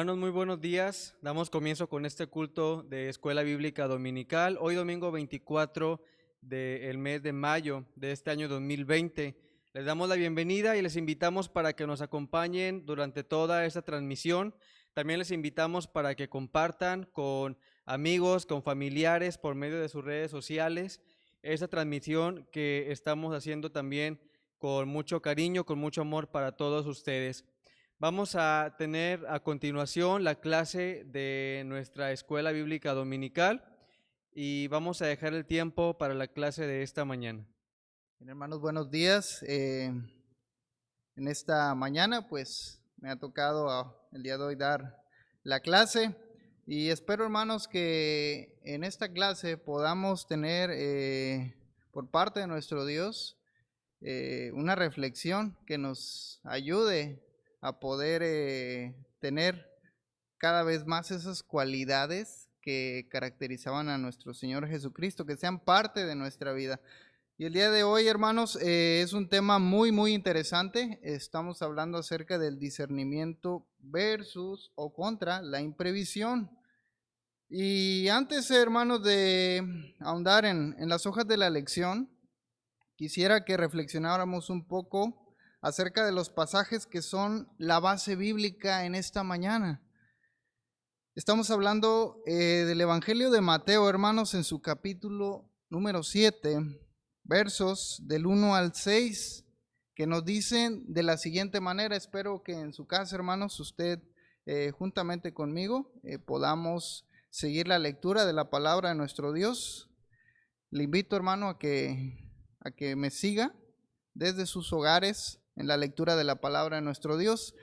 Hermanos, muy buenos días. Damos comienzo con este culto de Escuela Bíblica Dominical. Hoy domingo 24 del mes de mayo de este año 2020. Les damos la bienvenida y les invitamos para que nos acompañen durante toda esta transmisión. También les invitamos para que compartan con amigos, con familiares por medio de sus redes sociales esta transmisión que estamos haciendo también con mucho cariño, con mucho amor para todos ustedes. Vamos a tener a continuación la clase de nuestra escuela bíblica dominical y vamos a dejar el tiempo para la clase de esta mañana. Bien, hermanos, buenos días. En esta mañana pues me ha tocado el día de hoy dar la clase y espero, hermanos, que en esta clase podamos tener por parte de nuestro Dios una reflexión que nos ayude a poder tener cada vez más esas cualidades que caracterizaban a nuestro Señor Jesucristo, que sean parte de nuestra vida. Y el día de hoy, hermanos, es un tema muy interesante. Estamos hablando acerca del discernimiento versus o contra la imprevisión. Y antes, hermanos, de ahondar en las hojas de la lección, quisiera que reflexionáramos un poco acerca de los pasajes que son la base bíblica en esta mañana. Estamos hablando del Evangelio de Mateo, hermanos, en su capítulo número 7, versos del 1 al 6, que nos dicen de la siguiente manera. Espero que en su casa, hermanos, usted juntamente conmigo podamos seguir la lectura de la palabra de nuestro Dios. Le invito, hermano, a que me siga desde sus hogares en la lectura de la palabra de nuestro Dios.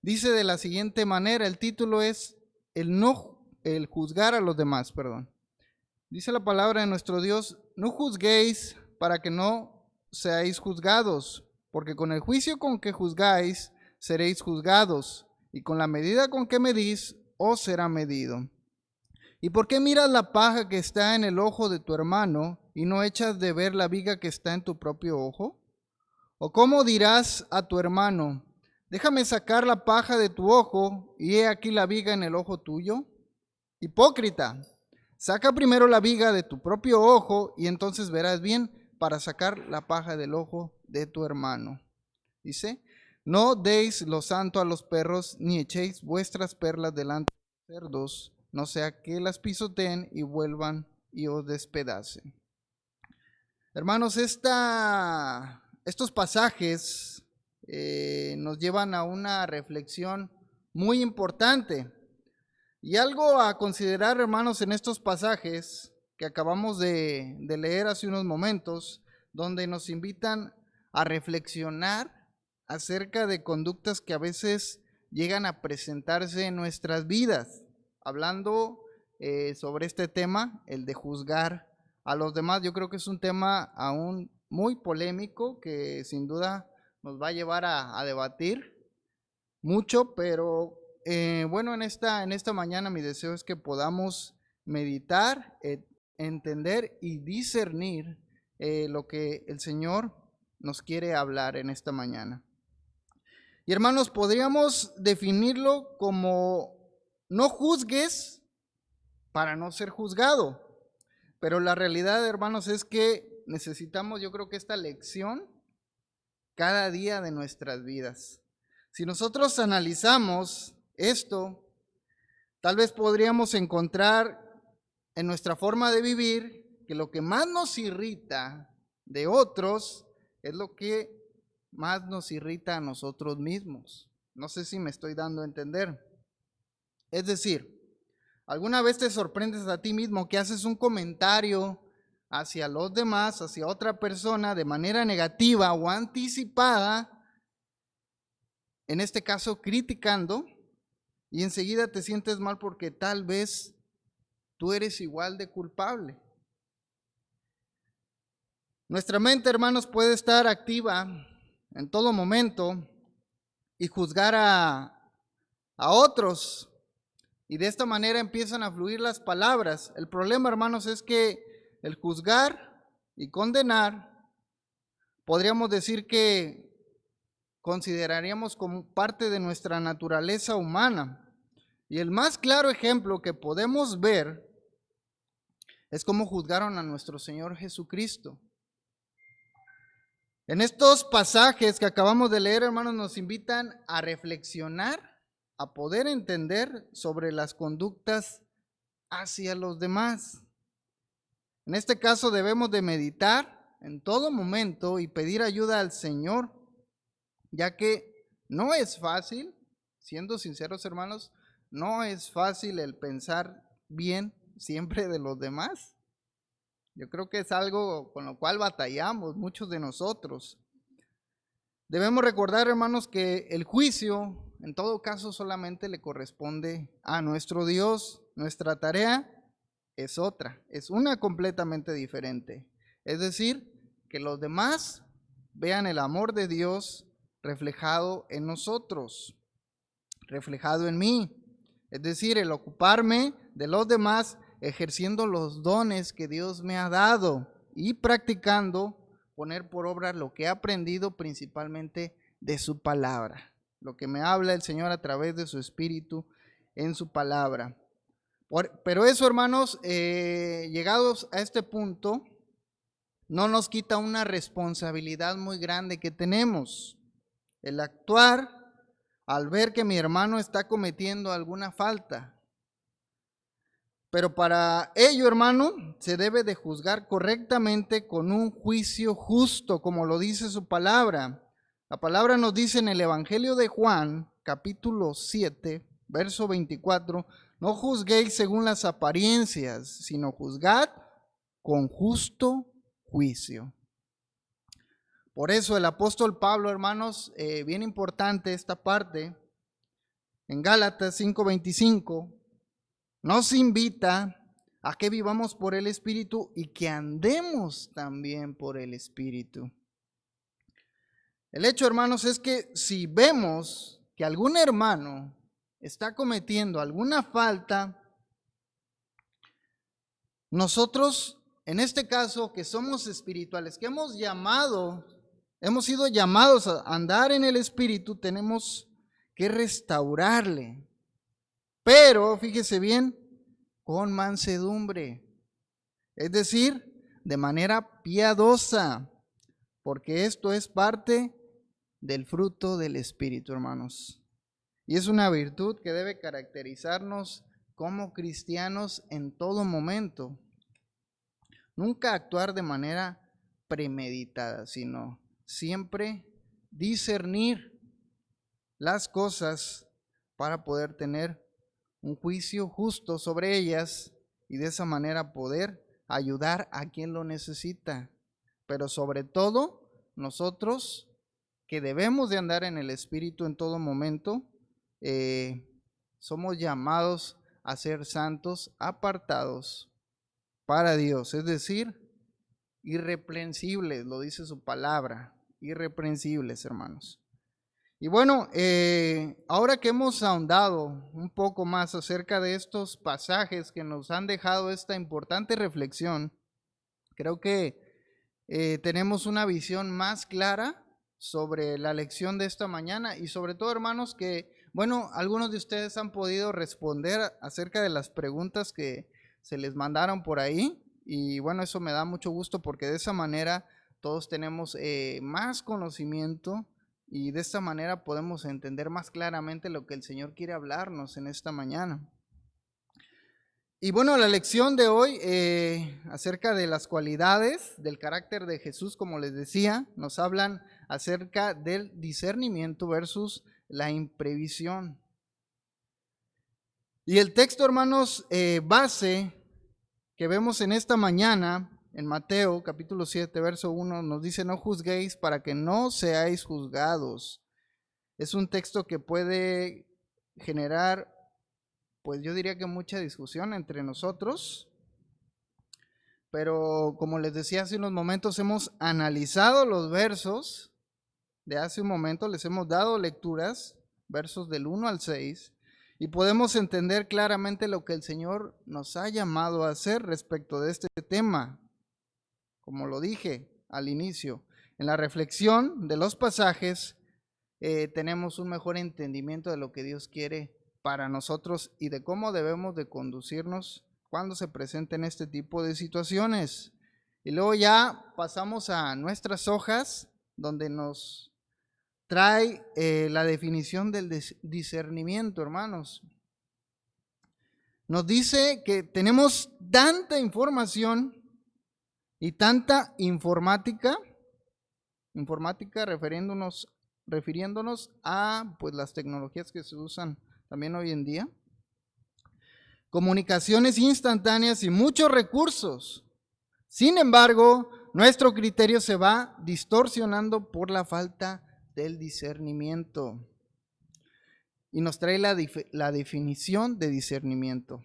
Dice de la siguiente manera, el título es el juzgar a los demás, perdón. Dice la palabra de nuestro Dios: no juzguéis para que no seáis juzgados, porque con el juicio con que juzgáis seréis juzgados, y con la medida con que medís os será medido. ¿Y por qué miras la paja que está en el ojo de tu hermano y no echas de ver la viga que está en tu propio ojo? ¿O cómo dirás a tu hermano: déjame sacar la paja de tu ojo, y he aquí la viga en el ojo tuyo? Hipócrita, saca primero la viga de tu propio ojo, y entonces verás bien para sacar la paja del ojo de tu hermano. Dice: no deis lo santo a los perros, ni echéis vuestras perlas delante de los cerdos, no sea que las pisoteen y vuelvan y os despedacen. Hermanos, estos pasajes nos llevan a una reflexión muy importante y algo a considerar, hermanos, en estos pasajes que acabamos de leer hace unos momentos, donde nos invitan a reflexionar acerca de conductas que a veces llegan a presentarse en nuestras vidas, hablando sobre este tema, el de juzgar a los demás. Yo creo que es un tema aún muy polémico que sin duda nos va a llevar a debatir mucho, pero bueno, en esta mañana mi deseo es que podamos meditar, entender y discernir lo que el Señor nos quiere hablar en esta mañana. Y hermanos, podríamos definirlo como: no juzgues para no ser juzgado. Pero la realidad, hermanos, es que necesitamos, yo creo que esta lección cada día de nuestras vidas. Si nosotros analizamos esto, tal vez podríamos encontrar en nuestra forma de vivir que lo que más nos irrita de otros es lo que más nos irrita a nosotros mismos. No sé si me estoy dando a entender. Es decir, ¿alguna vez te sorprendes a ti mismo que haces un comentario hacia los demás, hacia otra persona, de manera negativa o anticipada, en este caso criticando, y enseguida te sientes mal porque tal vez tú eres igual de culpable? Nuestra mente, hermanos, puede estar activa en todo momento y juzgar a otros, y de esta manera empiezan a fluir las palabras. El problema, hermanos, es que el juzgar y condenar, podríamos decir que consideraríamos como parte de nuestra naturaleza humana. Y el más claro ejemplo que podemos ver es cómo juzgaron a nuestro Señor Jesucristo. En estos pasajes que acabamos de leer, hermanos, nos invitan a reflexionar, a poder entender sobre las conductas hacia los demás. En este caso debemos de meditar en todo momento y pedir ayuda al Señor, ya que no es fácil, siendo sinceros, hermanos, no es fácil el pensar bien siempre de los demás. Yo creo que es algo con lo cual batallamos muchos de nosotros. Debemos recordar, hermanos, que el juicio en todo caso solamente le corresponde a nuestro Dios. Nuestra tarea es otra, es una completamente diferente. Es decir, que los demás vean el amor de Dios reflejado en nosotros, reflejado en mí. Es decir, el ocuparme de los demás ejerciendo los dones que Dios me ha dado y practicando poner por obra lo que he aprendido principalmente de su palabra, lo que me habla el Señor a través de su Espíritu en su palabra. Pero eso, hermanos, llegados a este punto, no nos quita una responsabilidad muy grande que tenemos. El actuar al ver que mi hermano está cometiendo alguna falta. Pero para ello, hermano, se debe de juzgar correctamente con un juicio justo, como lo dice su palabra. La palabra nos dice en el Evangelio de Juan, capítulo 7, verso 24, no juzguéis según las apariencias, sino juzgad con justo juicio. Por eso el apóstol Pablo, hermanos, bien importante esta parte, en Gálatas 5:25, nos invita a que vivamos por el Espíritu y que andemos también por el Espíritu. El hecho, hermanos, es que si vemos que algún hermano está cometiendo alguna falta, nosotros, en este caso, que somos espirituales, que hemos sido llamados a andar en el Espíritu, tenemos que restaurarle. Pero, fíjese bien, con mansedumbre, es decir, de manera piadosa, porque esto es parte del fruto del Espíritu, hermanos. Y es una virtud que debe caracterizarnos como cristianos en todo momento. Nunca actuar de manera premeditada, sino siempre discernir las cosas para poder tener un juicio justo sobre ellas y de esa manera poder ayudar a quien lo necesita. Pero sobre todo, nosotros que debemos de andar en el Espíritu en todo momento, somos llamados a ser santos, apartados para Dios, es decir, irreprensibles, lo dice su palabra, irreprensibles, hermanos. Y bueno, ahora que hemos ahondado un poco más acerca de estos pasajes que nos han dejado esta importante reflexión, creo que tenemos una visión más clara sobre la lección de esta mañana y sobre todo, hermanos, que, bueno, algunos de ustedes han podido responder acerca de las preguntas que se les mandaron por ahí y bueno, eso me da mucho gusto porque de esa manera todos tenemos más conocimiento y de esta manera podemos entender más claramente lo que el Señor quiere hablarnos en esta mañana. Y bueno, la lección de hoy acerca de las cualidades del carácter de Jesús, como les decía, nos hablan acerca del discernimiento versus la imprevisión. Y el texto, hermanos, base que vemos en esta mañana, en Mateo capítulo 7, verso 1, nos dice, no juzguéis para que no seáis juzgados. Es un texto que puede generar, pues yo diría que mucha discusión entre nosotros, pero como les decía hace unos momentos, hemos analizado los versos de hace un momento, les hemos dado lecturas, versos del 1 al 6, y podemos entender claramente lo que el Señor nos ha llamado a hacer respecto de este tema. Como lo dije al inicio, en la reflexión de los pasajes tenemos un mejor entendimiento de lo que Dios quiere para nosotros y de cómo debemos de conducirnos cuando se presenten este tipo de situaciones. Y luego ya pasamos a nuestras hojas, donde nos trae la definición del discernimiento, hermanos. Nos dice que tenemos tanta información y tanta informática refiriéndonos a pues las tecnologías que se usan también hoy en día, comunicaciones instantáneas y muchos recursos. Sin embargo, nuestro criterio se va distorsionando por la falta del discernimiento. Y nos trae la definición de discernimiento.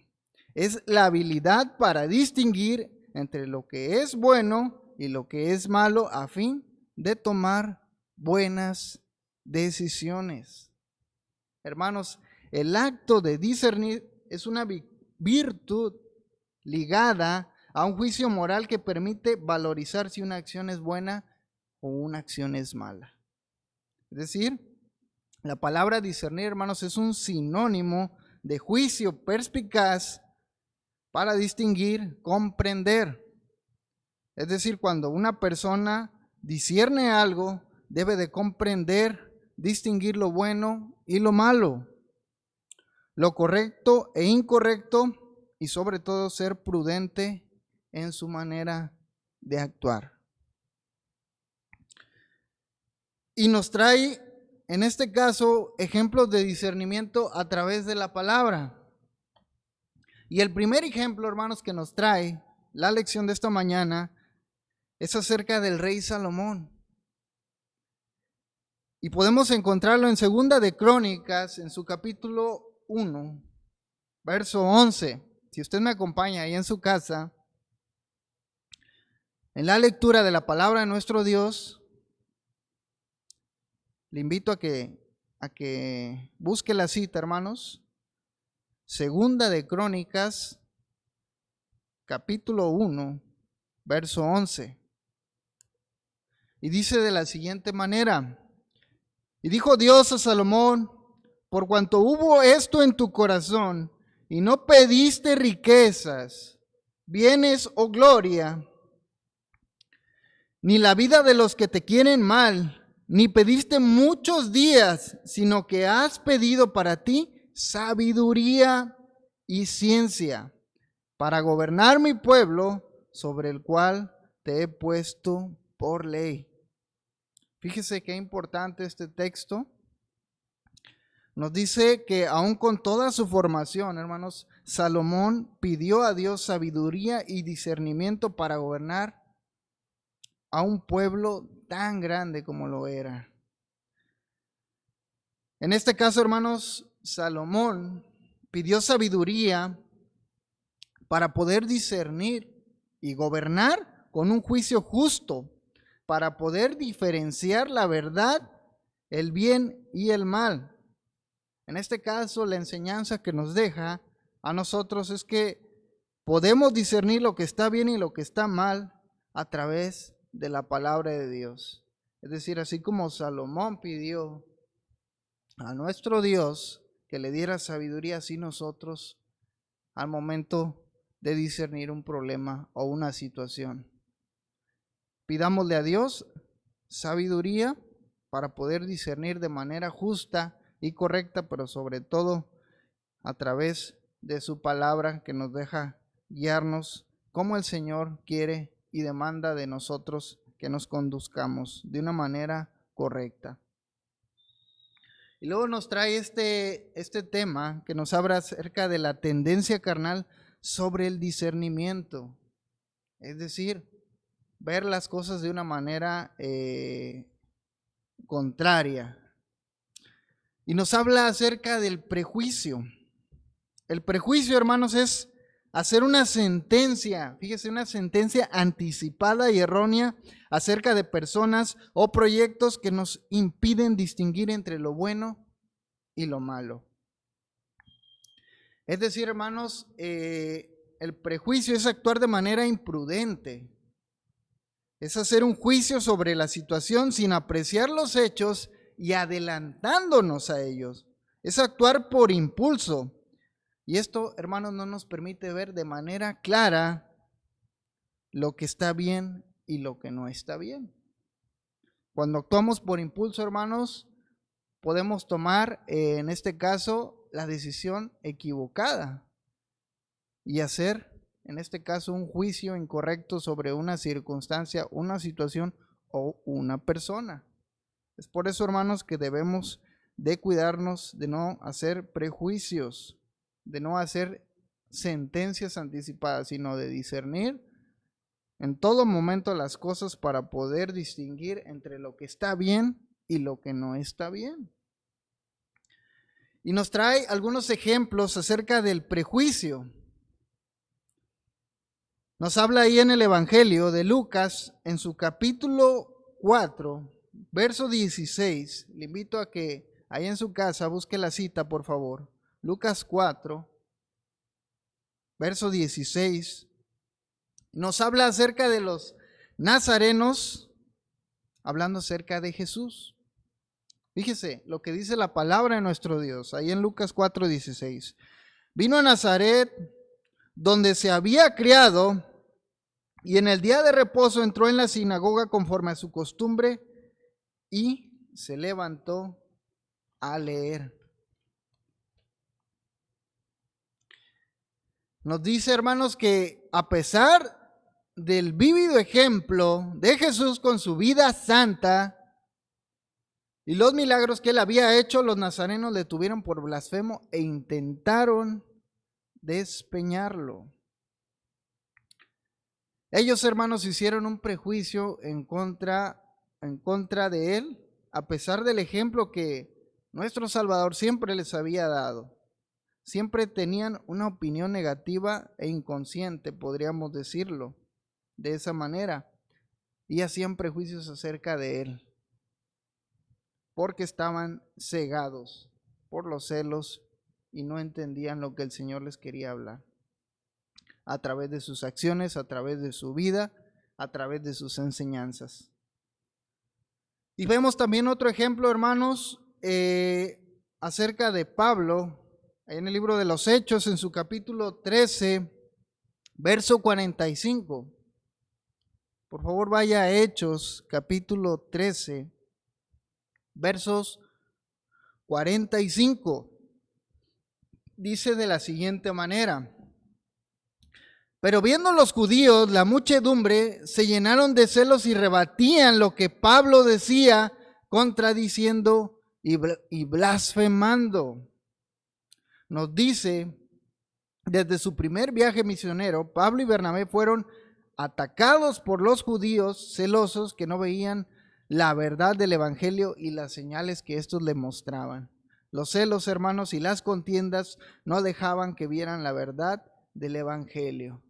Es la habilidad para distinguir entre lo que es bueno y lo que es malo a fin de tomar buenas decisiones. Hermanos, el acto de discernir es una virtud ligada a un juicio moral que permite valorizar si una acción es buena o una acción es mala. Es decir, la palabra discernir, hermanos, es un sinónimo de juicio perspicaz para distinguir, comprender. Es decir, cuando una persona discierne algo, debe de comprender, distinguir lo bueno y lo malo, lo correcto e incorrecto, y sobre todo ser prudente en su manera de actuar. Y nos trae, en este caso, ejemplos de discernimiento a través de la palabra. Y el primer ejemplo, hermanos, que nos trae la lección de esta mañana es acerca del rey Salomón. Y podemos encontrarlo en Segunda de Crónicas, en su capítulo 1, verso 11. Si usted me acompaña ahí en su casa, en la lectura de la palabra de nuestro Dios, le invito a que busque la cita, hermanos. Segunda de Crónicas, capítulo 1, verso 11. Y dice de la siguiente manera: y dijo Dios a Salomón, por cuanto hubo esto en tu corazón, y no pediste riquezas, bienes o gloria, ni la vida de los que te quieren mal, ni pediste muchos días, sino que has pedido para ti sabiduría y ciencia, para gobernar mi pueblo, sobre el cual te he puesto por ley. Fíjese qué importante este texto. Nos dice que aún con toda su formación, hermanos, Salomón pidió a Dios sabiduría y discernimiento para gobernar a un pueblo tan grande como lo era. En este caso, hermanos, Salomón pidió sabiduría para poder discernir y gobernar con un juicio justo, para poder diferenciar la verdad, el bien y el mal. En este caso, la enseñanza que nos deja a nosotros es que podemos discernir lo que está bien y lo que está mal a través de la palabra de Dios. Es decir, así como Salomón pidió a nuestro Dios que le diera sabiduría, así nosotros al momento de discernir un problema o una situación, pidámosle a Dios sabiduría para poder discernir de manera justa y correcta, pero sobre todo a través de su palabra que nos deja guiarnos como el Señor quiere y demanda de nosotros que nos conduzcamos de una manera correcta. Y luego nos trae este tema que nos habla acerca de la tendencia carnal sobre el discernimiento. Es decir, ver las cosas de una manera contraria. Y nos habla acerca del prejuicio. El prejuicio, hermanos, es hacer una sentencia, fíjese, una sentencia anticipada y errónea acerca de personas o proyectos que nos impiden distinguir entre lo bueno y lo malo. Es decir, hermanos, el prejuicio es actuar de manera imprudente. Es hacer un juicio sobre la situación sin apreciar los hechos y adelantándonos a ellos. es actuar por impulso. Y esto, hermanos, no nos permite ver de manera clara lo que está bien y lo que no está bien. Cuando actuamos por impulso, hermanos, podemos tomar, en este caso, la decisión equivocada y hacer, en este caso, un juicio incorrecto sobre una circunstancia, una situación o una persona. Es por eso, hermanos, que debemos de cuidarnos de no hacer prejuicios, de no hacer sentencias anticipadas, sino de discernir en todo momento las cosas para poder distinguir entre lo que está bien y lo que no está bien. Y nos trae algunos ejemplos acerca del prejuicio. Nos habla ahí en el Evangelio de Lucas, en su capítulo 4, verso 16. Le invito a que ahí en su casa busque la cita, por favor. Lucas 4, verso 16. Nos habla acerca de los nazarenos, hablando acerca de Jesús. Fíjese lo que dice la palabra de nuestro Dios, ahí en Lucas 4:16. Vino a Nazaret, donde se había criado, y en el día de reposo entró en la sinagoga conforme a su costumbre, y se levantó a leer. Nos dice, hermanos, que a pesar del vívido ejemplo de Jesús con su vida santa y los milagros que él había hecho, los nazarenos le tuvieron por blasfemo e intentaron despeñarlo. Ellos, hermanos, hicieron un prejuicio en contra de él, a pesar del ejemplo que nuestro Salvador siempre les había dado. Siempre tenían una opinión negativa e inconsciente, podríamos decirlo de esa manera, y hacían prejuicios acerca de él, porque estaban cegados por los celos y no entendían lo que el Señor les quería hablar a través de sus acciones, a través de su vida, a través de sus enseñanzas. Y vemos también otro ejemplo, hermanos, acerca de Pablo, en el libro de los Hechos, en su capítulo 13, verso 45. Por favor, vaya a Hechos, capítulo 13, versos 45. Dice de la siguiente manera: pero viendo los judíos la muchedumbre, se llenaron de celos y rebatían lo que Pablo decía, contradiciendo y blasfemando. Nos dice, desde su primer viaje misionero, Pablo y Bernabé fueron atacados por los judíos celosos que no veían la verdad del evangelio y las señales que estos le mostraban. Los celos, hermanos, y las contiendas no dejaban que vieran la verdad del evangelio.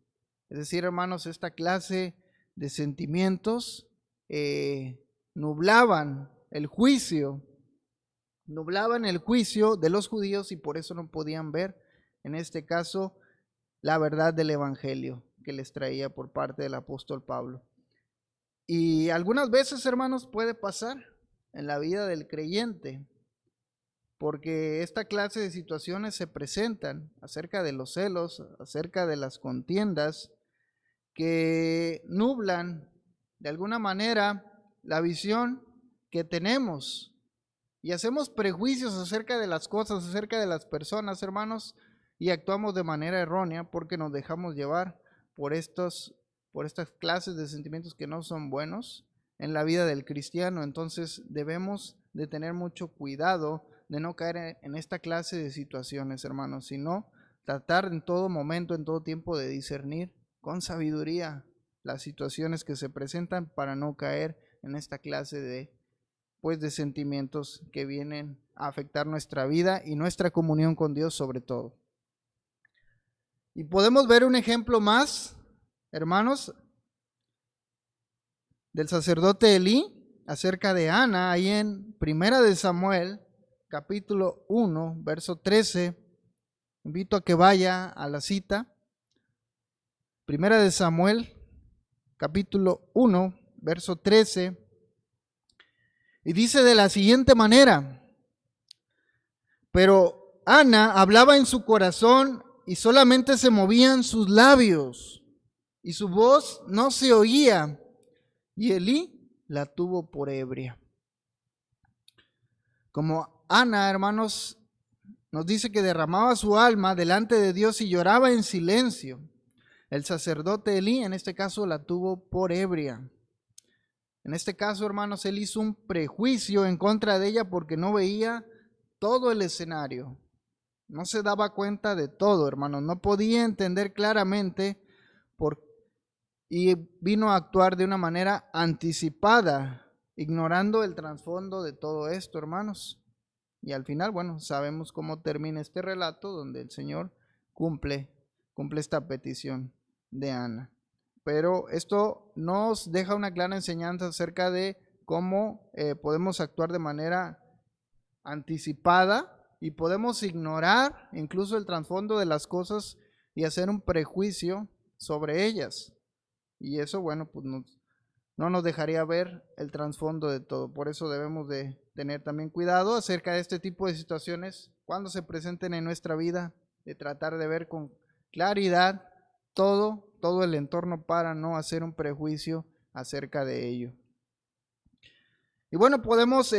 Es decir, hermanos, esta clase de sentimientos nublaban el juicio de los judíos, y por eso no podían ver, en este caso, la verdad del evangelio que les traía por parte del apóstol Pablo. Y algunas veces, hermanos, puede pasar en la vida del creyente, porque esta clase de situaciones se presentan acerca de los celos, acerca de las contiendas, que nublan de alguna manera la visión que tenemos y hacemos prejuicios acerca de las cosas, acerca de las personas, hermanos, y actuamos de manera errónea porque nos dejamos llevar por estas clases de sentimientos que no son buenos en la vida del cristiano. Entonces debemos de tener mucho cuidado de no caer en esta clase de situaciones, hermanos, sino tratar en todo momento, en todo tiempo, de discernir con sabiduría las situaciones que se presentan para no caer en esta clase de sentimientos que vienen a afectar nuestra vida y nuestra comunión con Dios sobre todo. Y podemos ver un ejemplo más, hermanos, del sacerdote Elí acerca de Ana, ahí en Primera de Samuel, capítulo 1, verso 13. Invito a que vaya a la cita. Primera de Samuel, capítulo 1, verso 13. Y dice de la siguiente manera: Pero Ana hablaba en su corazón y solamente se movían sus labios y su voz no se oía, y Elí la tuvo por ebria. Como Ana, hermanos, nos dice que derramaba su alma delante de Dios y lloraba en silencio, el sacerdote Elí en este caso la tuvo por ebria. En este caso, hermanos, él hizo un prejuicio en contra de ella porque no veía todo el escenario. No se daba cuenta de todo, hermanos. No podía entender claramente y vino a actuar de una manera anticipada, ignorando el trasfondo de todo esto, hermanos. Y al final, bueno, sabemos cómo termina este relato donde el Señor cumple esta petición de Ana. Pero esto nos deja una clara enseñanza acerca de cómo podemos actuar de manera anticipada y podemos ignorar incluso el trasfondo de las cosas y hacer un prejuicio sobre ellas. Y eso, bueno, pues no nos dejaría ver el trasfondo de todo. Por eso debemos de tener también cuidado acerca de este tipo de situaciones cuando se presenten en nuestra vida, de tratar de ver con claridad todo el entorno para no hacer un prejuicio acerca de ello. Y bueno, podemos,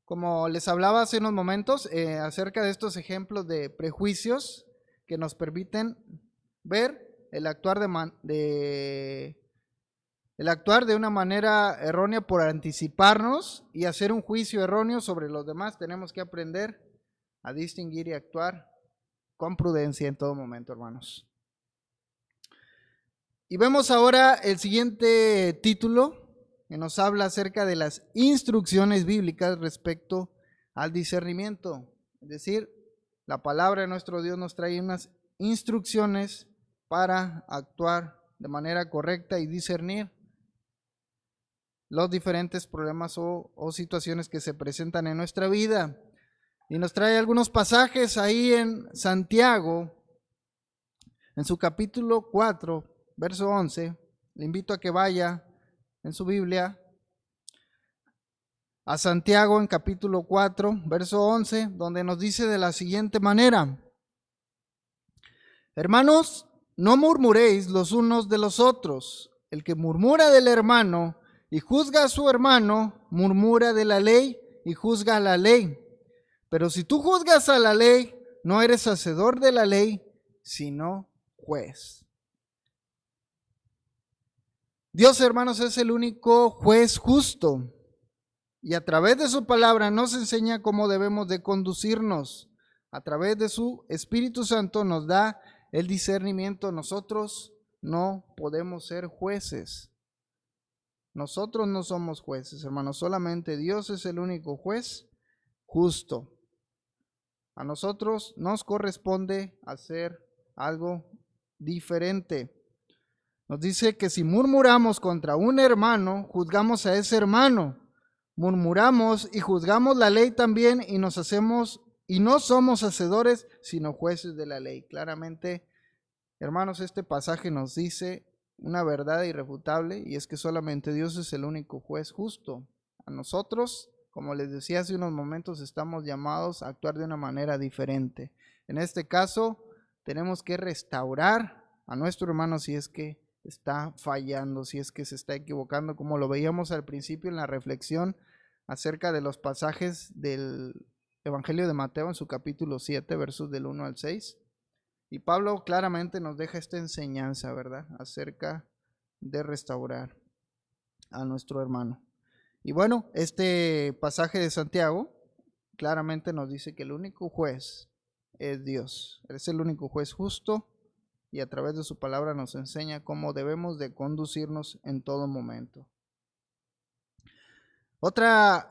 como les hablaba hace unos momentos, acerca de estos ejemplos de prejuicios que nos permiten ver el actuar de una manera errónea por anticiparnos y hacer un juicio erróneo sobre los demás. Tenemos que aprender a distinguir y actuar con prudencia en todo momento, hermanos. Y vemos ahora el siguiente título que nos habla acerca de las instrucciones bíblicas respecto al discernimiento. Es decir, la palabra de nuestro Dios nos trae unas instrucciones para actuar de manera correcta y discernir los diferentes problemas o situaciones que se presentan en nuestra vida. Y nos trae algunos pasajes ahí en Santiago, en su capítulo 4, verso 11. Le invito a que vaya en su Biblia a Santiago en capítulo 4, verso 11, donde nos dice de la siguiente manera: hermanos, no murmuréis los unos de los otros. El que murmura del hermano y juzga a su hermano, murmura de la ley y juzga a la ley. Pero si tú juzgas a la ley, no eres hacedor de la ley, sino juez. Dios, hermanos, es el único juez justo. Y a través de su palabra nos enseña cómo debemos de conducirnos. A través de su Espíritu Santo nos da el discernimiento. Nosotros no podemos ser jueces. Nosotros no somos jueces, hermanos. Solamente Dios es el único juez justo. A nosotros nos corresponde hacer algo diferente. Nos dice que si murmuramos contra un hermano, juzgamos a ese hermano. Murmuramos y juzgamos la ley también y no somos hacedores, sino jueces de la ley. Claramente, hermanos, este pasaje nos dice una verdad irrefutable, y es que solamente Dios es el único juez justo. A nosotros, como les decía hace unos momentos, estamos llamados a actuar de una manera diferente. En este caso, tenemos que restaurar a nuestro hermano si es que está fallando, si es que se está equivocando, como lo veíamos al principio en la reflexión acerca de los pasajes del Evangelio de Mateo en su capítulo 7, versos del 1 al 6. Y Pablo claramente nos deja esta enseñanza, ¿verdad?, acerca de restaurar a nuestro hermano. Y bueno, este pasaje de Santiago claramente nos dice que el único juez es Dios. Él es el único juez justo y a través de su palabra nos enseña cómo debemos de conducirnos en todo momento. Otra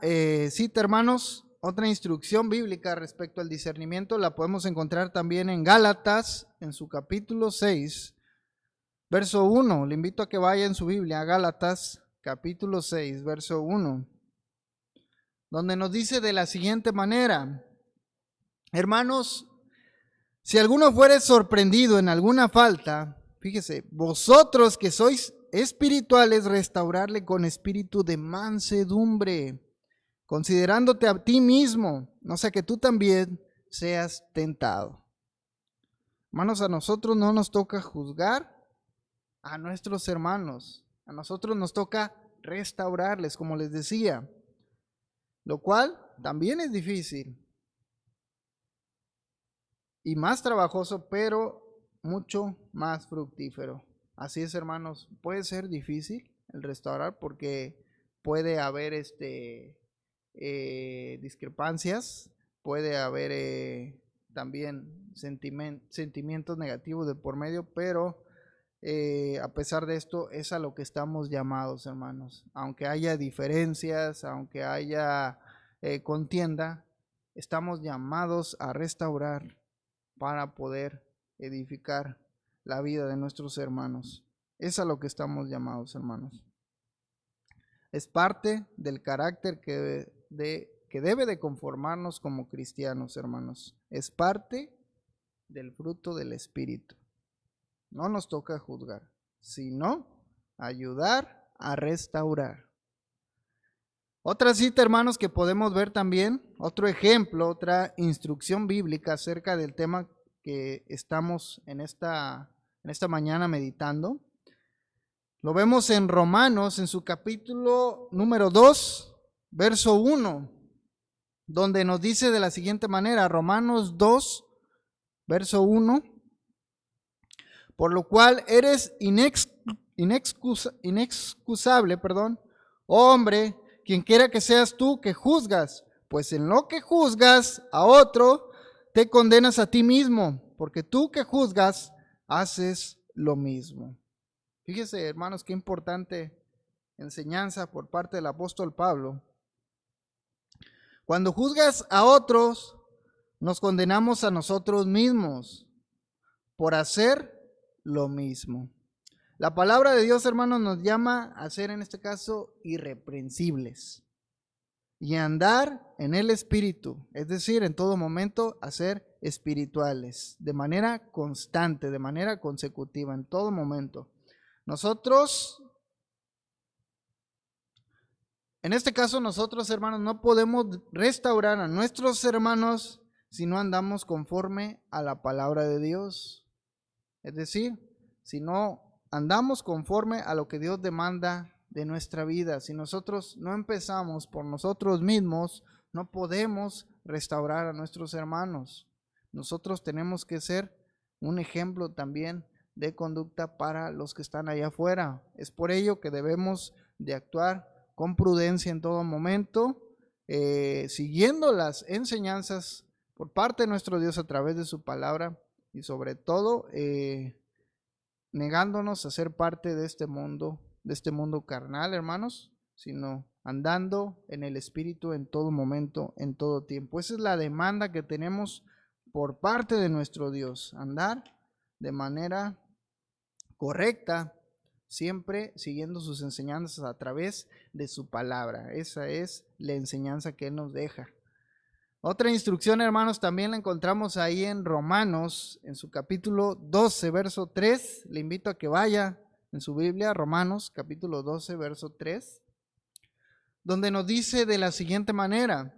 cita, hermanos, otra instrucción bíblica respecto al discernimiento la podemos encontrar también en Gálatas, en su capítulo 6, verso 1. Le invito a que vaya en su Biblia a Gálatas, capítulo 6, verso 1, donde nos dice de la siguiente manera: hermanos, si alguno fuere sorprendido en alguna falta, fíjese, vosotros que sois espirituales, restaurarle con espíritu de mansedumbre, considerándote a ti mismo, no sea que tú también seas tentado. Hermanos, a nosotros no nos toca juzgar a nuestros hermanos, a nosotros nos toca restaurarles, como les decía, lo cual también es difícil y más trabajoso, pero mucho más fructífero. Así es, hermanos, puede ser difícil el restaurar porque puede haber discrepancias, puede haber también sentimientos negativos de por medio, pero a pesar de esto es a lo que estamos llamados, hermanos. Aunque haya diferencias, aunque haya contienda, estamos llamados a restaurar para poder edificar la vida de nuestros hermanos. Es a lo que estamos llamados, hermanos. Es parte del carácter que debe de conformarnos como cristianos, hermanos. Es parte del fruto del Espíritu. No nos toca juzgar, sino ayudar a restaurar. Otra cita, hermanos, que podemos ver también, otro ejemplo, otra instrucción bíblica acerca del tema que estamos en esta mañana meditando. Lo vemos en Romanos, en su capítulo número 2, verso 1, donde nos dice de la siguiente manera, Romanos 2, verso 1, por lo cual eres inexcusable, oh hombre, quien quiera que seas tú que juzgas, pues en lo que juzgas a otro, te condenas a ti mismo, porque tú que juzgas, haces lo mismo. Fíjese, hermanos, qué importante enseñanza por parte del apóstol Pablo. Cuando juzgas a otros, nos condenamos a nosotros mismos por hacer lo mismo. La palabra de Dios, hermanos, nos llama a ser en este caso irreprensibles y a andar en el Espíritu, es decir, en todo momento a ser espirituales, de manera constante, de manera consecutiva, en todo momento. Nosotros, en este caso nosotros, hermanos, no podemos restaurar a nuestros hermanos si no andamos conforme a la palabra de Dios. Es decir, si no andamos conforme a lo que Dios demanda de nuestra vida, si nosotros no empezamos por nosotros mismos, no podemos restaurar a nuestros hermanos. Nosotros tenemos que ser un ejemplo también de conducta para los que están allá afuera. Es por ello que debemos de actuar con prudencia en todo momento, siguiendo las enseñanzas por parte de nuestro Dios a través de su palabra y sobre todo negándonos a ser parte de este mundo carnal, hermanos, sino andando en el Espíritu en todo momento, en todo tiempo. Esa es la demanda que tenemos por parte de nuestro Dios, andar de manera correcta, siempre siguiendo sus enseñanzas a través de su palabra. Esa es la enseñanza que Él nos deja. Otra instrucción, hermanos, también la encontramos ahí en Romanos, en su capítulo 12, verso 3. Le invito a que vaya en su Biblia, Romanos, capítulo 12, verso 3, donde nos dice de la siguiente manera: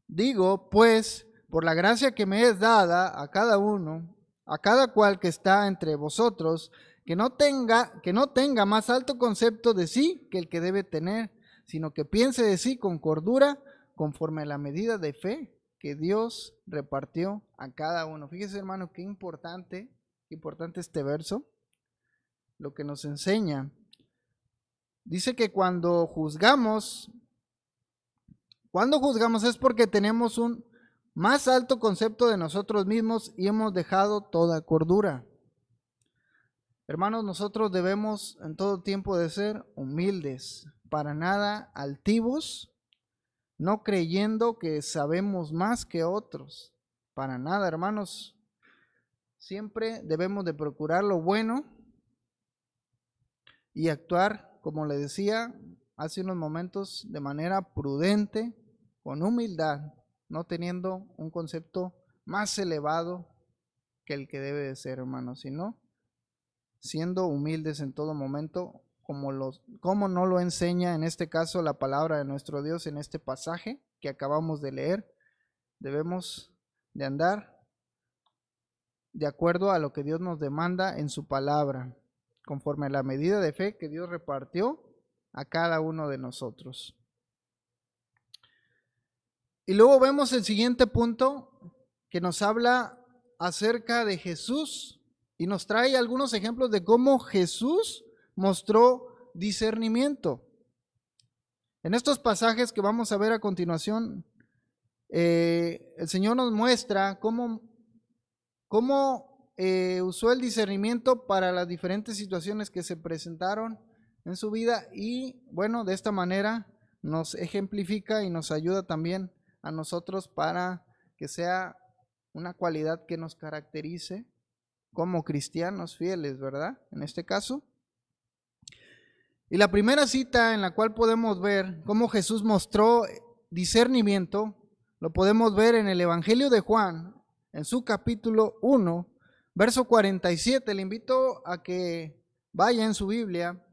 digo, pues, por la gracia que me es dada a cada uno, a cada cual que está entre vosotros, que no tenga más alto concepto de sí que el que debe tener, sino que piense de sí con cordura, conforme a la medida de fe que Dios repartió a cada uno. Fíjese, hermano, qué importante este verso, lo que nos enseña. Dice que cuando juzgamos es porque tenemos un más alto concepto de nosotros mismos y hemos dejado toda cordura. Hermanos, nosotros debemos en todo tiempo de ser humildes, para nada altivos, no creyendo que sabemos más que otros. Para nada, hermanos. Siempre debemos de procurar lo bueno y actuar, como le decía hace unos momentos, de manera prudente, con humildad, no teniendo un concepto más elevado que el que debe de ser, hermanos, sino siendo humildes en todo momento como no lo enseña en este caso la palabra de nuestro Dios en este pasaje que acabamos de leer. Debemos de andar de acuerdo a lo que Dios nos demanda en su palabra, conforme a la medida de fe que Dios repartió a cada uno de nosotros. Y luego vemos el siguiente punto que nos habla acerca de Jesús y nos trae algunos ejemplos de cómo Jesús mostró discernimiento. En estos pasajes que vamos a ver a continuación, el Señor nos muestra cómo usó el discernimiento para las diferentes situaciones que se presentaron en su vida y bueno, de esta manera nos ejemplifica y nos ayuda también a nosotros para que sea una cualidad que nos caracterice como cristianos fieles, ¿verdad? En este caso. Y la primera cita en la cual podemos ver cómo Jesús mostró discernimiento, lo podemos ver en el Evangelio de Juan, en su capítulo 1, verso 47. Le invito a que vaya en su Biblia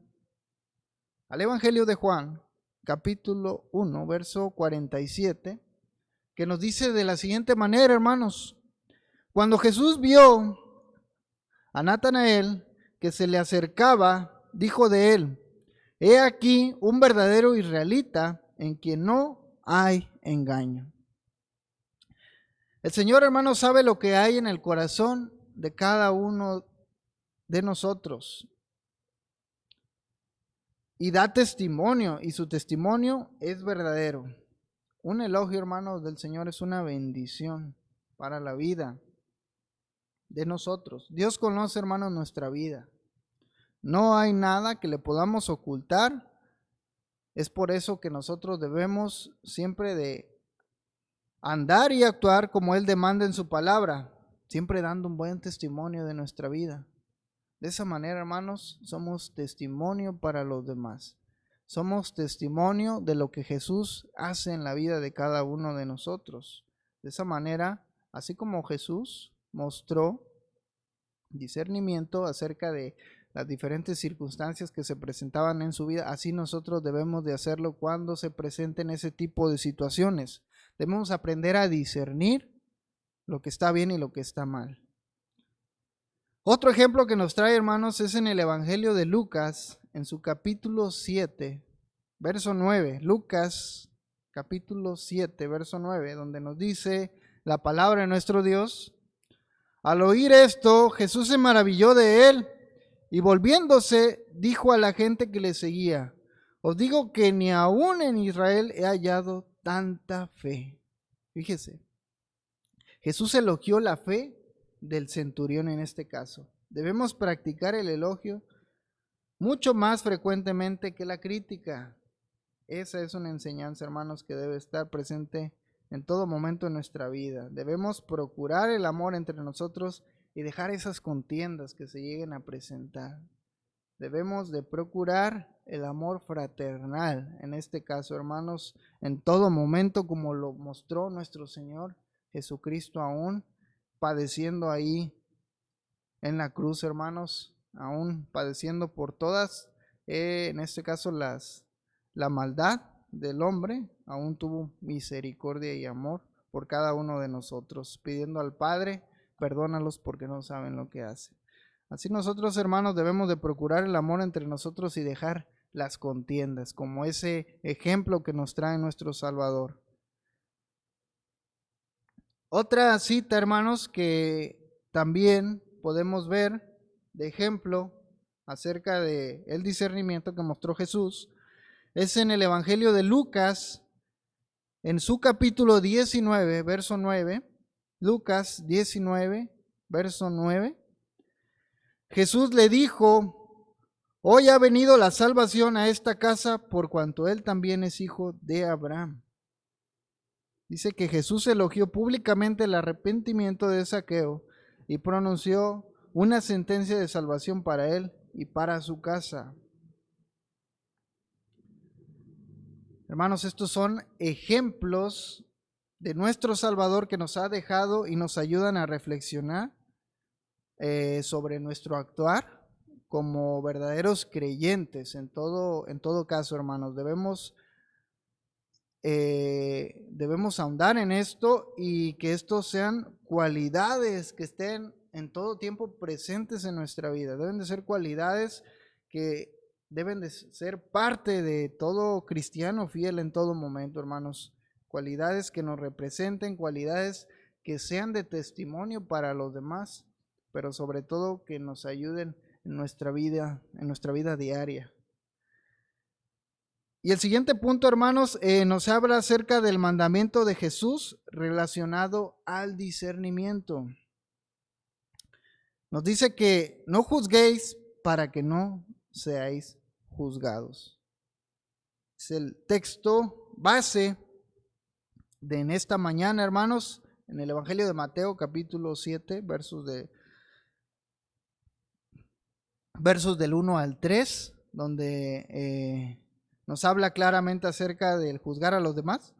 al Evangelio de Juan, capítulo 1, verso 47, que nos dice de la siguiente manera, hermanos. Cuando Jesús vio a Natanael que se le acercaba, dijo de él: he aquí un verdadero israelita en quien no hay engaño. El Señor, hermanos, sabe lo que hay en el corazón de cada uno de nosotros y da testimonio, y su testimonio es verdadero. Un elogio, hermanos, del Señor es una bendición para la vida de nosotros. Dios conoce, hermanos, nuestra vida. No hay nada que le podamos ocultar. Es por eso que nosotros debemos siempre de andar y actuar como Él demanda en su palabra, siempre dando un buen testimonio de nuestra vida. De esa manera, hermanos, somos testimonio para los demás. Somos testimonio de lo que Jesús hace en la vida de cada uno de nosotros. De esa manera, así como Jesús mostró discernimiento acerca de las diferentes circunstancias que se presentaban en su vida, así nosotros debemos de hacerlo cuando se presenten ese tipo de situaciones. Debemos aprender a discernir lo que está bien y lo que está mal. Otro ejemplo que nos trae, hermanos, es en el Evangelio de Lucas, en su capítulo 7, verso 9. Lucas, capítulo 7, verso 9, donde nos dice la palabra de nuestro Dios: al oír esto, Jesús se maravilló de él y volviéndose dijo a la gente que le seguía: os digo que ni aún en Israel he hallado tanta fe. Fíjese, Jesús elogió la fe del centurión en este caso. Debemos practicar el elogio mucho más frecuentemente que la crítica. Esa es una enseñanza, hermanos, que debe estar presente en todo momento en nuestra vida. Debemos procurar el amor entre nosotros y dejar esas contiendas que se lleguen a presentar. Debemos de procurar el amor fraternal, en este caso, hermanos, en todo momento, como lo mostró nuestro Señor Jesucristo, aún padeciendo ahí en la cruz, hermanos, aún padeciendo por todas, en este caso la maldad del hombre, aún tuvo misericordia y amor por cada uno de nosotros, pidiendo al Padre: perdónalos porque no saben lo que hacen. Así nosotros, hermanos, debemos de procurar el amor entre nosotros y dejar las contiendas, como ese ejemplo que nos trae nuestro Salvador. Otra cita, hermanos, que también podemos ver de ejemplo acerca de el discernimiento que mostró Jesús, es en el Evangelio de Lucas, en su capítulo 19, verso 9. Lucas 19, verso 9. Jesús le dijo: hoy ha venido la salvación a esta casa, por cuanto él también es hijo de Abraham. Dice que Jesús elogió públicamente el arrepentimiento de Zaqueo y pronunció una sentencia de salvación para él y para su casa. Hermanos, estos son ejemplos de nuestro Salvador que nos ha dejado y nos ayudan a reflexionar sobre nuestro actuar como verdaderos creyentes, en todo caso, hermanos, debemos ahondar en esto y que estos sean cualidades que estén en todo tiempo presentes en nuestra vida. Deben de ser cualidades que deben de ser parte de todo cristiano fiel en todo momento, hermanos. Cualidades que nos representen, cualidades que sean de testimonio para los demás, pero sobre todo que nos ayuden en nuestra vida diaria. Y el siguiente punto, hermanos, nos habla acerca del mandamiento de Jesús relacionado al discernimiento. Nos dice que no juzguéis para que no seáis juzgados. Es el texto base de en esta mañana, hermanos, en el Evangelio de Mateo, capítulo 7, versos del 1 al 3, donde nos habla claramente acerca del juzgar a los demás.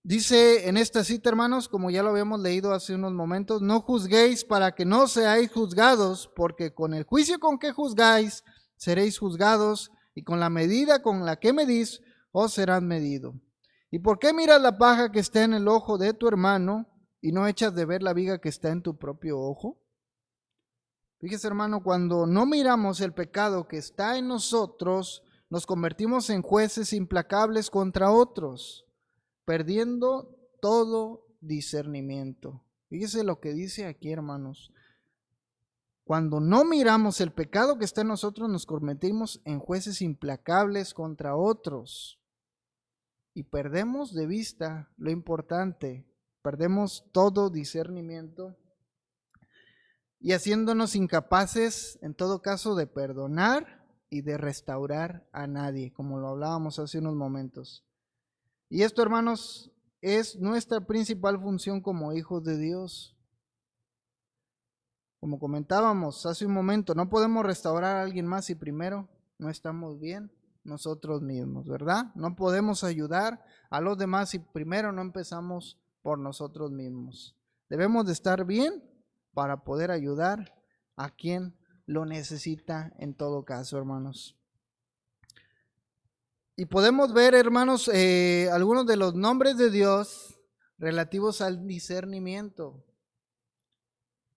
Dice en esta cita, hermanos, como ya lo habíamos leído hace unos momentos, no juzguéis para que no seáis juzgados, porque con el juicio con que juzgáis, seréis juzgados, y con la medida con la que medís, os serán medido. ¿Y por qué miras la paja que está en el ojo de tu hermano, y no echas de ver la viga que está en tu propio ojo? Fíjese, hermano, cuando no miramos el pecado que está en nosotros, nos convertimos en jueces implacables contra otros, perdiendo todo discernimiento. Fíjese lo que dice aquí, hermanos. Cuando no miramos el pecado que está en nosotros, nos convertimos en jueces implacables contra otros. Y perdemos de vista lo importante, perdemos todo discernimiento y haciéndonos incapaces, en todo caso, de perdonar y de restaurar a nadie, como lo hablábamos hace unos momentos. Y esto, hermanos, es nuestra principal función como hijos de Dios. Como comentábamos hace un momento, no podemos restaurar a alguien más si primero no estamos bien nosotros mismos, ¿verdad? No podemos ayudar a los demás si primero no empezamos por nosotros mismos. Debemos de estar bien para poder ayudar a quien lo necesita en todo caso, hermanos. Y podemos ver, hermanos, algunos de los nombres de Dios relativos al discernimiento.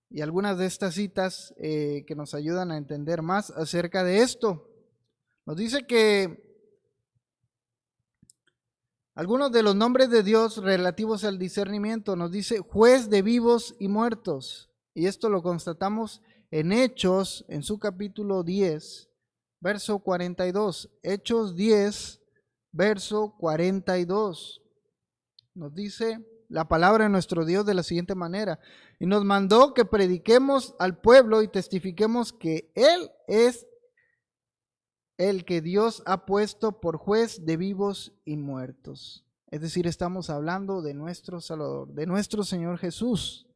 Y algunas de estas citas que nos ayudan a entender más acerca de esto. Nos dice que algunos de los nombres de Dios relativos al discernimiento, nos dice juez de vivos y muertos. Y esto lo constatamos en Hechos, en su capítulo 10, verso 42. Hechos 10, verso 42. Nos dice la palabra de nuestro Dios de la siguiente manera: y nos mandó que prediquemos al pueblo y testifiquemos que Él es el que Dios ha puesto por juez de vivos y muertos. Es decir, estamos hablando de nuestro Salvador, de nuestro Señor Jesús.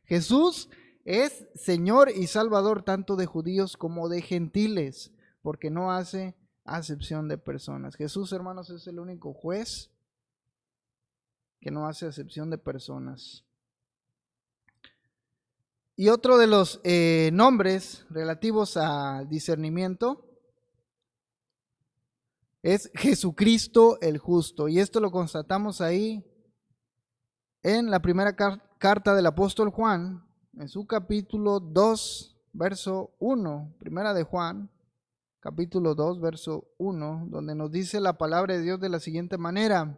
Jesús es Señor y Salvador tanto de judíos como de gentiles, porque no hace acepción de personas. Jesús, hermanos, es el único juez que no hace acepción de personas. Y otro de los nombres relativos al discernimiento es Jesucristo el justo. Y esto lo constatamos ahí en la primera carta del apóstol Juan, en su capítulo 2, verso 1. Primera de Juan, capítulo 2, verso 1, donde nos dice la palabra de Dios de la siguiente manera: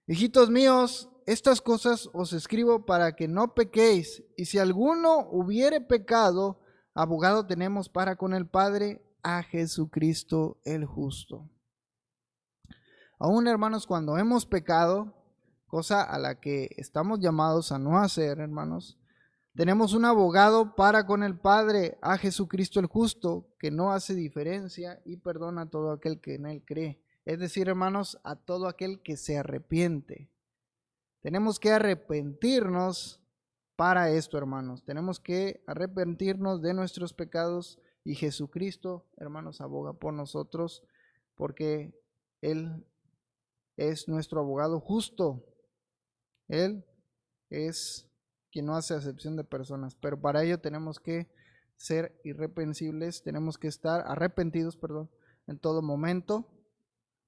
hijitos míos, estas cosas os escribo para que no pequéis, y si alguno hubiere pecado, abogado tenemos para con el Padre, a Jesucristo el justo. Aún, hermanos, cuando hemos pecado, cosa a la que estamos llamados a no hacer, hermanos, tenemos un abogado para con el Padre, a Jesucristo el justo, que no hace diferencia y perdona a todo aquel que en él cree. Es decir, hermanos, a todo aquel que se arrepiente. Tenemos que arrepentirnos para esto, hermanos. Tenemos que arrepentirnos de nuestros pecados y Jesucristo, hermanos, aboga por nosotros porque Él es nuestro abogado justo. Él es quien no hace acepción de personas, pero para ello tenemos que ser irreprensibles, tenemos que estar arrepentidos, perdón, en todo momento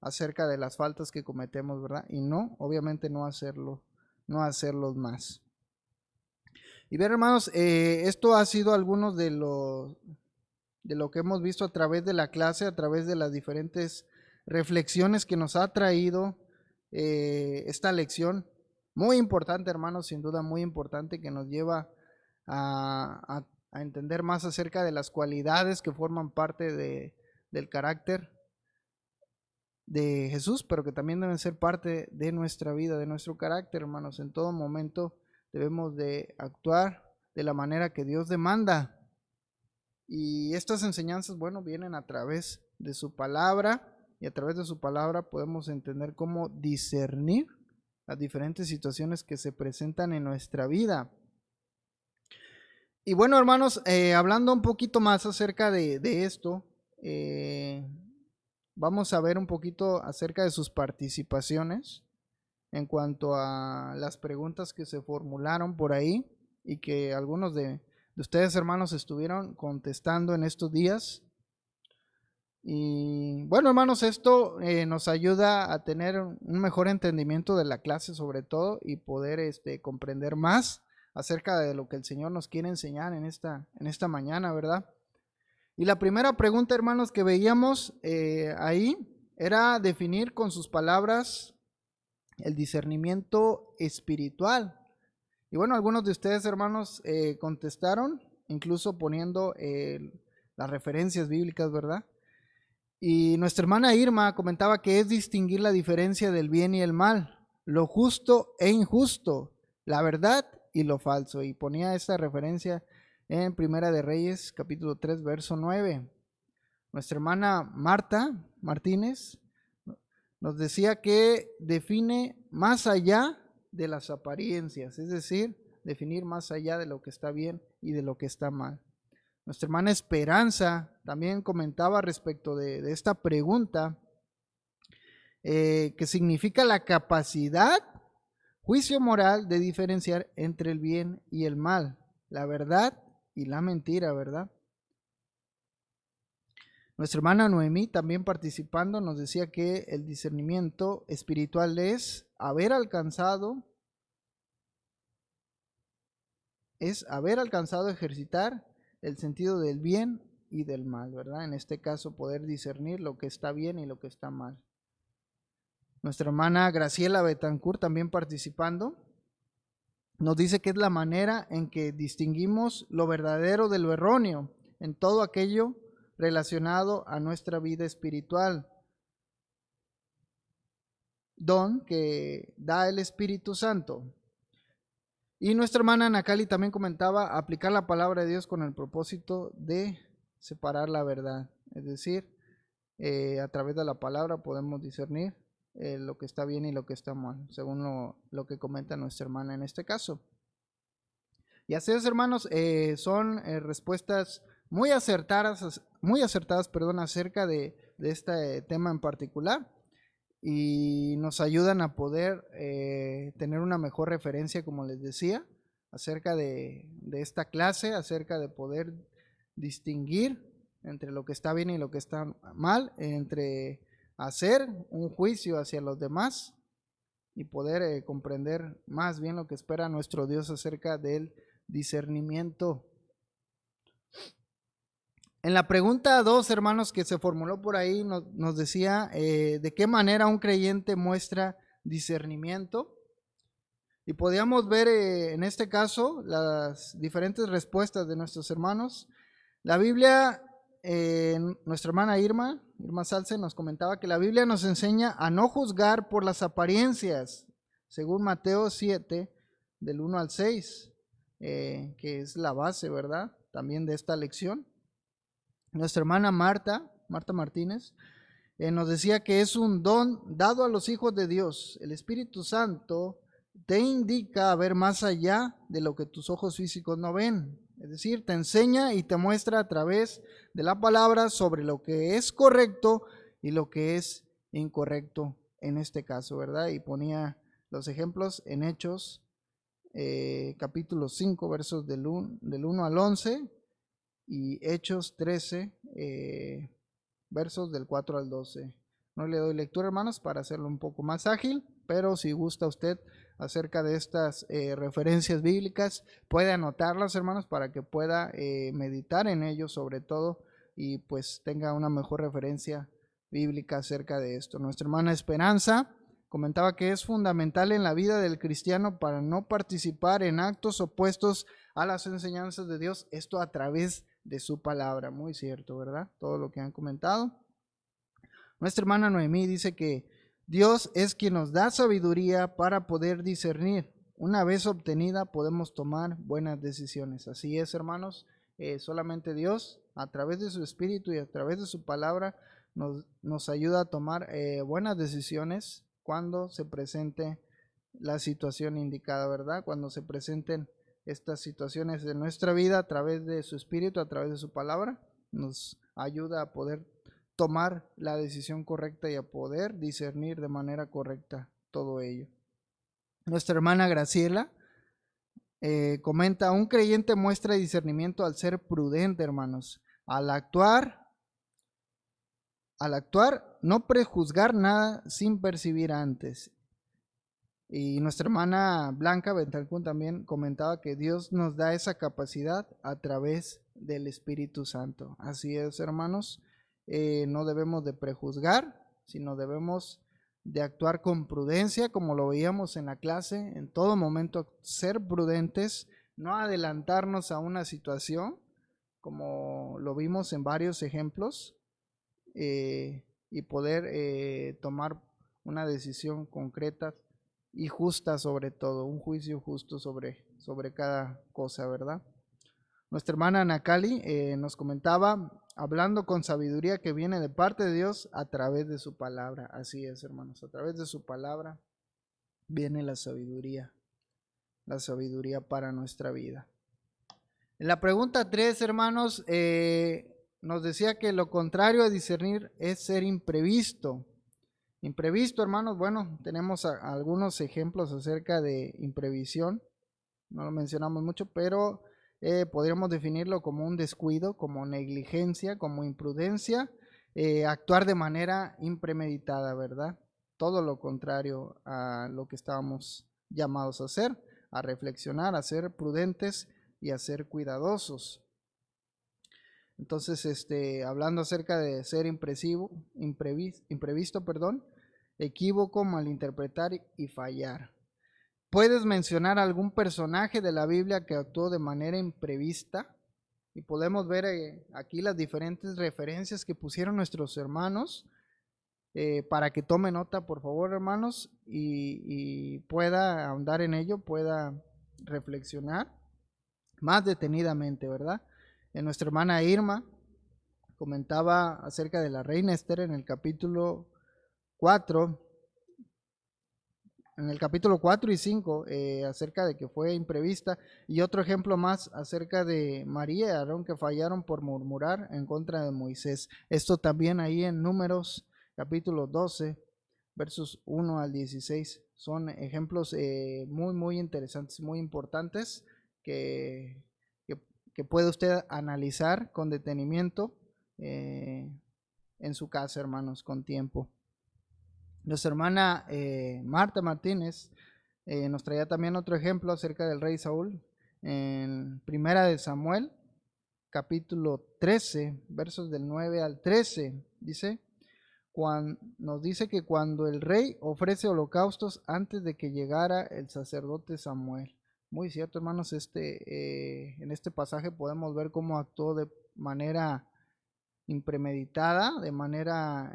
acerca de las faltas que cometemos, ¿verdad? Y no, obviamente no hacerlos más. Y bien, hermanos, esto ha sido algunos de lo que hemos visto a través de la clase, a través de las diferentes reflexiones que nos ha traído esta lección. Muy importante, hermanos, sin duda muy importante, que nos lleva a entender más acerca de las cualidades que forman parte del carácter de Jesús, pero que también deben ser parte de nuestra vida, de nuestro carácter, hermanos. En todo momento debemos de actuar de la manera que Dios demanda. Y estas enseñanzas, bueno, vienen a través de su palabra, y a través de su palabra podemos entender cómo discernir las diferentes situaciones que se presentan en nuestra vida. Y bueno, hermanos, hablando un poquito más acerca de esto, vamos a ver un poquito acerca de sus participaciones en cuanto a las preguntas que se formularon por ahí y que algunos de ustedes, hermanos, estuvieron contestando en estos días. Y bueno, hermanos, esto nos ayuda a tener un mejor entendimiento de la clase, sobre todo, y poder comprender más acerca de lo que el Señor nos quiere enseñar en esta mañana, ¿verdad? Y la primera pregunta, hermanos, que veíamos ahí era definir con sus palabras el discernimiento espiritual. Y bueno, algunos de ustedes, hermanos, contestaron, incluso poniendo las referencias bíblicas, ¿verdad? Y nuestra hermana Irma comentaba que es distinguir la diferencia del bien y el mal, lo justo e injusto, la verdad y lo falso. Y ponía esta referencia en Primera de Reyes, capítulo 3, verso 9. Nuestra hermana Marta Martínez nos decía que define más allá de las apariencias, es decir, definir más allá de lo que está bien y de lo que está mal. Nuestra hermana Esperanza también comentaba respecto de esta pregunta, que significa la capacidad, juicio moral de diferenciar entre el bien y el mal, la verdad y la mentira, ¿verdad? Nuestra hermana Noemí, también participando, nos decía que el discernimiento espiritual es haber alcanzado ejercitar el sentido del bien y del mal, ¿verdad? En este caso, poder discernir lo que está bien y lo que está mal. Nuestra hermana Graciela Betancourt, también participando, nos dice que es la manera en que distinguimos lo verdadero de lo erróneo en todo aquello relacionado a nuestra vida espiritual. Don que da el Espíritu Santo. Y nuestra hermana Nakali también comentaba aplicar la palabra de Dios con el propósito de separar la verdad. Es decir, a través de la palabra podemos discernir lo que está bien y lo que está mal, según lo que comenta nuestra hermana en este caso. Y así es, hermanos, son respuestas muy acertadas, acerca de este tema en particular, y nos ayudan a poder tener una mejor referencia, como les decía, acerca de esta clase, acerca de poder distinguir entre lo que está bien y lo que está mal, entre hacer un juicio hacia los demás y poder comprender más bien lo que espera nuestro Dios acerca del discernimiento. En la pregunta 2, hermanos, que se formuló por ahí, nos decía de qué manera un creyente muestra discernimiento. Y podíamos ver en este caso las diferentes respuestas de nuestros hermanos. La Biblia, nuestra hermana Irma Salce nos comentaba que la Biblia nos enseña a no juzgar por las apariencias, según Mateo 7, del 1 al 6, que es la base, ¿verdad? También de esta lección. Nuestra hermana Marta Martínez, nos decía que es un don dado a los hijos de Dios. El Espíritu Santo te indica a ver más allá de lo que tus ojos físicos no ven. Es decir, te enseña y te muestra a través de la palabra sobre lo que es correcto y lo que es incorrecto en este caso, ¿verdad? Y ponía los ejemplos en Hechos, capítulo 5, versos del 1 al 11, y Hechos 13, versos del 4 al 12. No le doy lectura, hermanos, para hacerlo un poco más ágil, pero si gusta usted acerca de estas referencias bíblicas, puede anotarlas, hermanos, para que pueda meditar en ello sobre todo y pues tenga una mejor referencia bíblica acerca de esto. Nuestra hermana Esperanza comentaba que es fundamental en la vida del cristiano para no participar en actos opuestos a las enseñanzas de Dios, esto a través de su palabra. Muy cierto, ¿verdad? Todo lo que han comentado. Nuestra hermana Noemí dice que Dios es quien nos da sabiduría para poder discernir. Una vez obtenida podemos tomar buenas decisiones. Así es, hermanos, solamente Dios, a través de su Espíritu y a través de su palabra, nos ayuda a tomar buenas decisiones cuando se presente la situación indicada, ¿verdad? Cuando se presenten estas situaciones de nuestra vida a través de su Espíritu, a través de su palabra, nos ayuda a poder tomar la decisión correcta y a poder discernir de manera correcta todo ello. Nuestra hermana Graciela comenta, un creyente muestra discernimiento al ser prudente, hermanos, al actuar, no prejuzgar nada sin percibir antes. Y nuestra hermana Blanca Bentancún también comentaba que Dios nos da esa capacidad a través del Espíritu Santo. Así es, hermanos, no debemos de prejuzgar, sino debemos de actuar con prudencia, como lo veíamos en la clase, en todo momento ser prudentes, no adelantarnos a una situación, como lo vimos en varios ejemplos, y poder tomar una decisión concreta y justa sobre todo, un juicio justo sobre cada cosa, ¿verdad? Nuestra hermana Anacali nos comentaba, hablando con sabiduría que viene de parte de Dios a través de su palabra. Así es, hermanos, a través de su palabra viene la sabiduría para nuestra vida. En la pregunta 3, hermanos, nos decía que lo contrario a discernir es ser imprevisto. Imprevisto, hermanos, bueno, tenemos algunos ejemplos acerca de imprevisión, no lo mencionamos mucho, pero podríamos definirlo como un descuido, como negligencia, como imprudencia, actuar de manera impremeditada, ¿verdad? Todo lo contrario a lo que estábamos llamados a hacer, a reflexionar, a ser prudentes y a ser cuidadosos. Entonces, hablando acerca de ser imprevisto, equívoco, malinterpretar y fallar. ¿Puedes mencionar algún personaje de la Biblia que actuó de manera imprevista? Y podemos ver aquí las diferentes referencias que pusieron nuestros hermanos, para que tome nota, por favor, hermanos, y pueda ahondar en ello, pueda reflexionar más detenidamente, ¿verdad? Nuestra hermana Irma comentaba acerca de la reina Esther en el capítulo 4, y 5, acerca de que fue imprevista, y otro ejemplo más acerca de María y Aarón que fallaron por murmurar en contra de Moisés. Esto también ahí en Números capítulo 12, versos 1 al 16. Son ejemplos muy, muy interesantes, muy importantes que puede usted analizar con detenimiento en su casa, hermanos, con tiempo. Nuestra hermana Marta Martínez nos traía también otro ejemplo acerca del rey Saúl en Primera de Samuel, capítulo 13, versos del 9 al 13. Nos dice que cuando el rey ofrece holocaustos antes de que llegara el sacerdote Samuel. Muy cierto, hermanos, en este pasaje podemos ver cómo actuó de manera impremeditada, de manera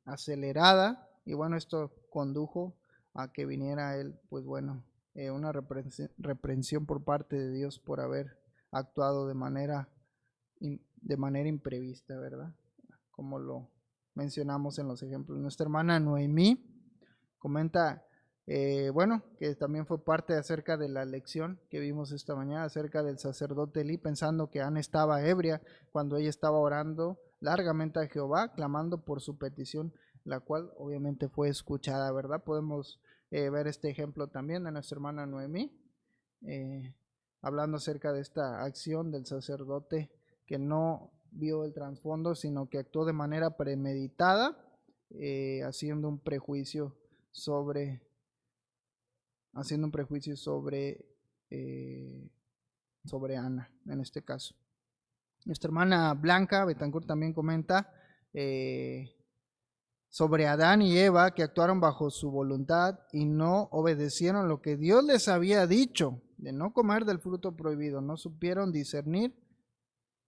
acelerada, y bueno, esto condujo a que viniera él, pues bueno, una reprensión por parte de Dios por haber actuado de manera imprevista, ¿verdad? Como lo mencionamos en los ejemplos. Nuestra hermana Noemí comenta, bueno, que también fue parte acerca de la lección que vimos esta mañana acerca del sacerdote Elí, pensando que Ana estaba ebria cuando ella estaba orando largamente a Jehová, clamando por su petición, la cual obviamente fue escuchada, ¿verdad? Podemos ver este ejemplo también de nuestra hermana Noemí, hablando acerca de esta acción del sacerdote que no vio el trasfondo, sino que actuó de manera premeditada, haciendo un prejuicio sobre sobre Ana, en este caso. Nuestra hermana Blanca Betancourt también comenta sobre Adán y Eva, que actuaron bajo su voluntad y no obedecieron lo que Dios les había dicho de no comer del fruto prohibido. No supieron discernir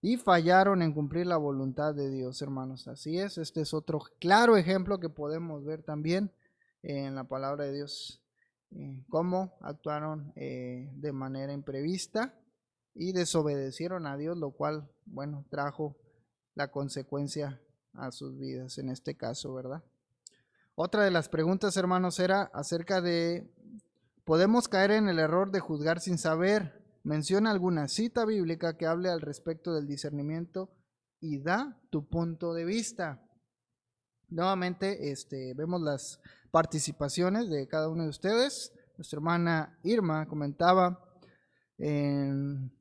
y fallaron en cumplir la voluntad de Dios, hermanos. Así es, este es otro claro ejemplo que podemos ver también en la palabra de Dios, cómo actuaron de manera imprevista y desobedecieron a Dios, lo cual, bueno, trajo la consecuencia a sus vidas en este caso, ¿verdad? Otra de las preguntas, hermanos, era acerca de, ¿podemos caer en el error de juzgar sin saber? Menciona alguna cita bíblica que hable al respecto del discernimiento y da tu punto de vista. Nuevamente, vemos las participaciones de cada uno de ustedes. Nuestra hermana Irma comentaba en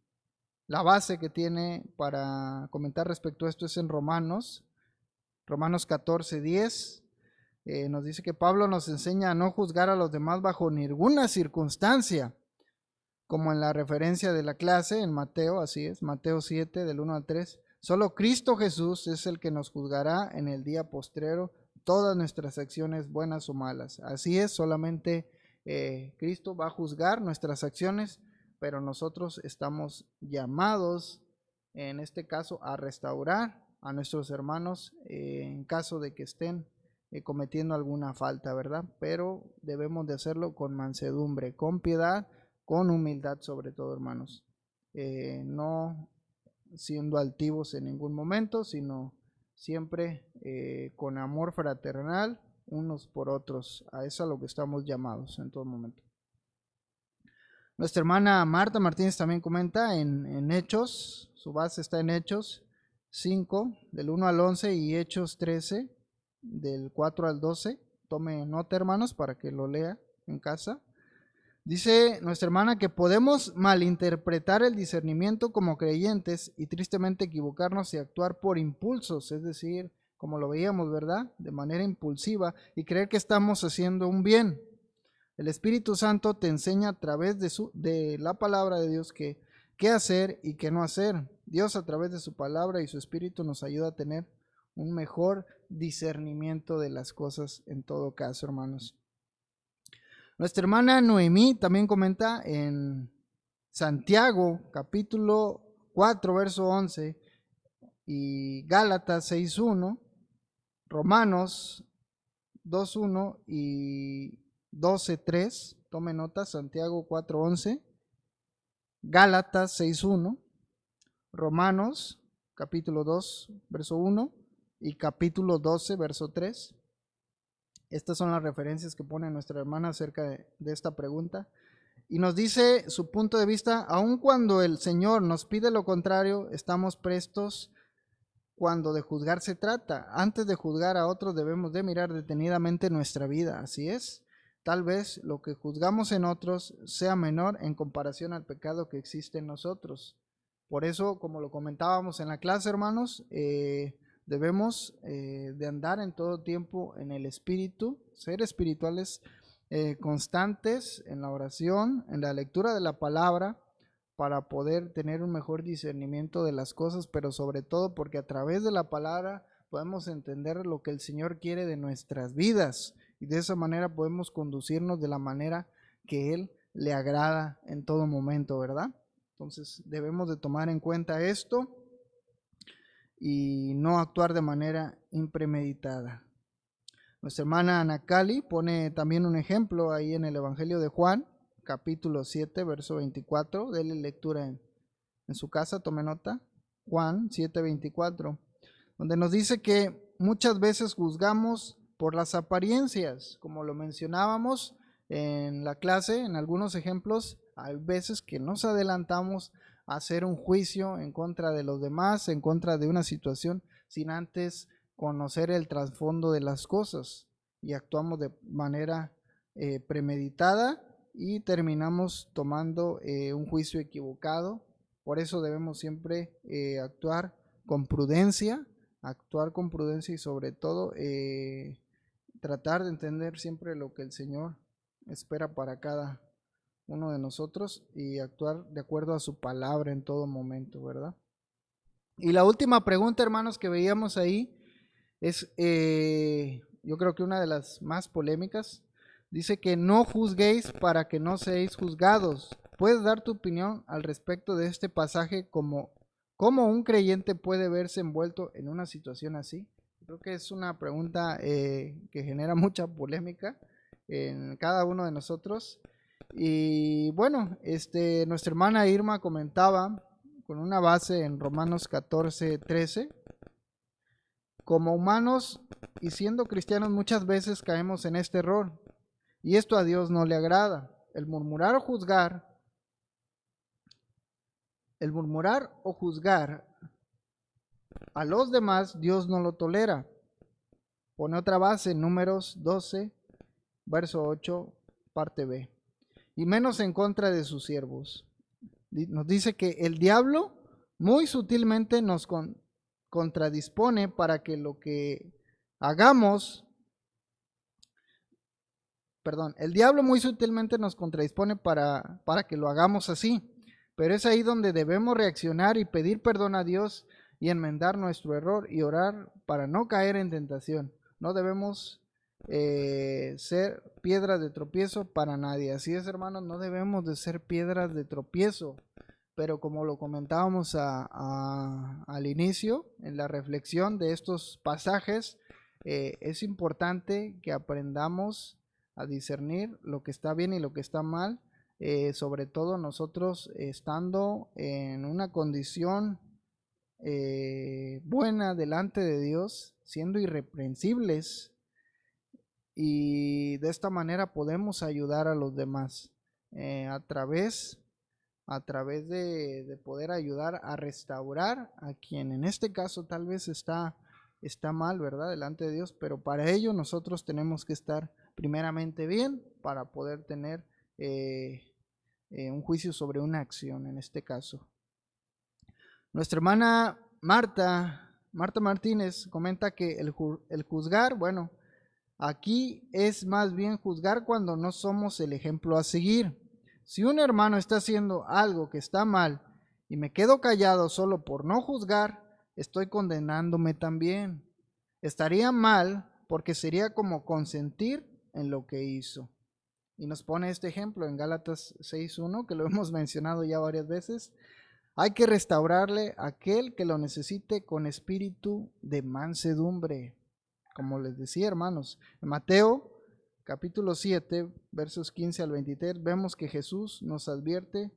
la base que tiene para comentar respecto a esto es en Romanos 14:10. Nos dice que Pablo nos enseña a no juzgar a los demás bajo ninguna circunstancia, como en la referencia de la clase en Mateo, así es, Mateo 7, del 1 al 3. Solo Cristo Jesús es el que nos juzgará en el día postrero todas nuestras acciones, buenas o malas. Así es, solamente Cristo va a juzgar nuestras acciones, pero nosotros estamos llamados, en este caso, a restaurar a nuestros hermanos en caso de que estén cometiendo alguna falta, ¿verdad? Pero debemos de hacerlo con mansedumbre, con piedad, con humildad sobre todo, hermanos. No siendo altivos en ningún momento, sino siempre con amor fraternal unos por otros. A eso a lo que estamos llamados en todo momento. Nuestra hermana Marta Martínez también comenta en Hechos, su base está en Hechos 5, del 1 al 11 y Hechos 13, del 4 al 12. Tome nota, hermanos, para que lo lea en casa. Dice nuestra hermana que podemos malinterpretar el discernimiento como creyentes y tristemente equivocarnos y actuar por impulsos, es decir, como lo veíamos, ¿verdad? De manera impulsiva y creer que estamos haciendo un bien. El Espíritu Santo te enseña a través de la palabra de Dios qué hacer y qué no hacer. Dios a través de su palabra y su Espíritu nos ayuda a tener un mejor discernimiento de las cosas en todo caso, hermanos. Nuestra hermana Noemí también comenta en Santiago capítulo 4 verso 11 y Gálatas 6:1, Romanos 2:1 y 12:3. Tome nota, Santiago 4:11, Gálatas 6:1, Romanos capítulo 2 verso 1 y capítulo 12 verso 3. Estas son las referencias que pone nuestra hermana acerca de esta pregunta. Y nos dice su punto de vista, aun cuando el Señor nos pide lo contrario, estamos prestos cuando de juzgar se trata. Antes de juzgar a otros debemos de mirar detenidamente nuestra vida, así es. Tal vez lo que juzgamos en otros sea menor en comparación al pecado que existe en nosotros. Por eso, como lo comentábamos en la clase, hermanos, debemos de andar en todo tiempo en el Espíritu, ser espirituales constantes en la oración, en la lectura de la palabra, para poder tener un mejor discernimiento de las cosas, pero sobre todo porque a través de la palabra podemos entender lo que el Señor quiere de nuestras vidas y de esa manera podemos conducirnos de la manera que Él le agrada en todo momento, ¿verdad? Entonces debemos de tomar en cuenta esto y no actuar de manera impremeditada. Nuestra hermana Anacali pone también un ejemplo ahí en el Evangelio de Juan, capítulo 7, verso 24. Dele lectura en su casa, tome nota. Juan 7, 24, donde nos dice que muchas veces juzgamos por las apariencias, como lo mencionábamos en la clase, en algunos ejemplos, hay veces que nos adelantamos a hacer un juicio en contra de los demás, en contra de una situación, sin antes conocer el trasfondo de las cosas y actuamos de manera premeditada y terminamos tomando un juicio equivocado Por eso debemos siempre actuar con prudencia y sobre todo tratar de entender siempre lo que el Señor espera para cada uno de nosotros y actuar de acuerdo a su palabra en todo momento, ¿verdad? Y la última pregunta, hermanos, que veíamos ahí es, yo creo que una de las más polémicas. Dice que no juzguéis para que no seáis juzgados. ¿Puedes dar tu opinión al respecto de este pasaje, como cómo un creyente puede verse envuelto en una situación así? Creo que es una pregunta que genera mucha polémica en cada uno de nosotros. Y bueno, nuestra hermana Irma comentaba con una base en Romanos 14:13. Como humanos y siendo cristianos muchas veces caemos en este error y esto a Dios no le agrada. El murmurar o juzgar a los demás, Dios no lo tolera. Pone otra base en Números 12, verso 8, parte B. Y menos en contra de sus siervos. Nos dice que el diablo muy sutilmente nos contradispone para que lo que hagamos, el diablo muy sutilmente nos contradispone para que lo hagamos así, pero es ahí donde debemos reaccionar y pedir perdón a Dios y enmendar nuestro error y orar para no caer en tentación. No debemos ser piedras de tropiezo para nadie. Así es, hermanos, no debemos de ser piedras de tropiezo. Pero como lo comentábamos al inicio, en la reflexión de estos pasajes, es importante que aprendamos a discernir lo que está bien y lo que está mal, sobre todo nosotros estando en una condición buena delante de Dios, siendo irreprensibles, y de esta manera podemos ayudar a los demás a través de poder ayudar a restaurar a quien en este caso tal vez está mal, ¿verdad? Delante de Dios, pero para ello nosotros tenemos que estar primeramente bien para poder tener un juicio sobre una acción en este caso. Nuestra hermana Marta Martínez comenta que el juzgar, bueno, aquí es más bien juzgar cuando no somos el ejemplo a seguir. Si un hermano está haciendo algo que está mal y me quedo callado solo por no juzgar, estoy condenándome también. Estaría mal porque sería como consentir en lo que hizo. Y nos pone este ejemplo en Gálatas 6:1, que lo hemos mencionado ya varias veces. Hay que restaurarle a aquel que lo necesite con espíritu de mansedumbre. Como les decía, hermanos, en Mateo capítulo 7, versos 15 al 23, vemos que Jesús nos advierte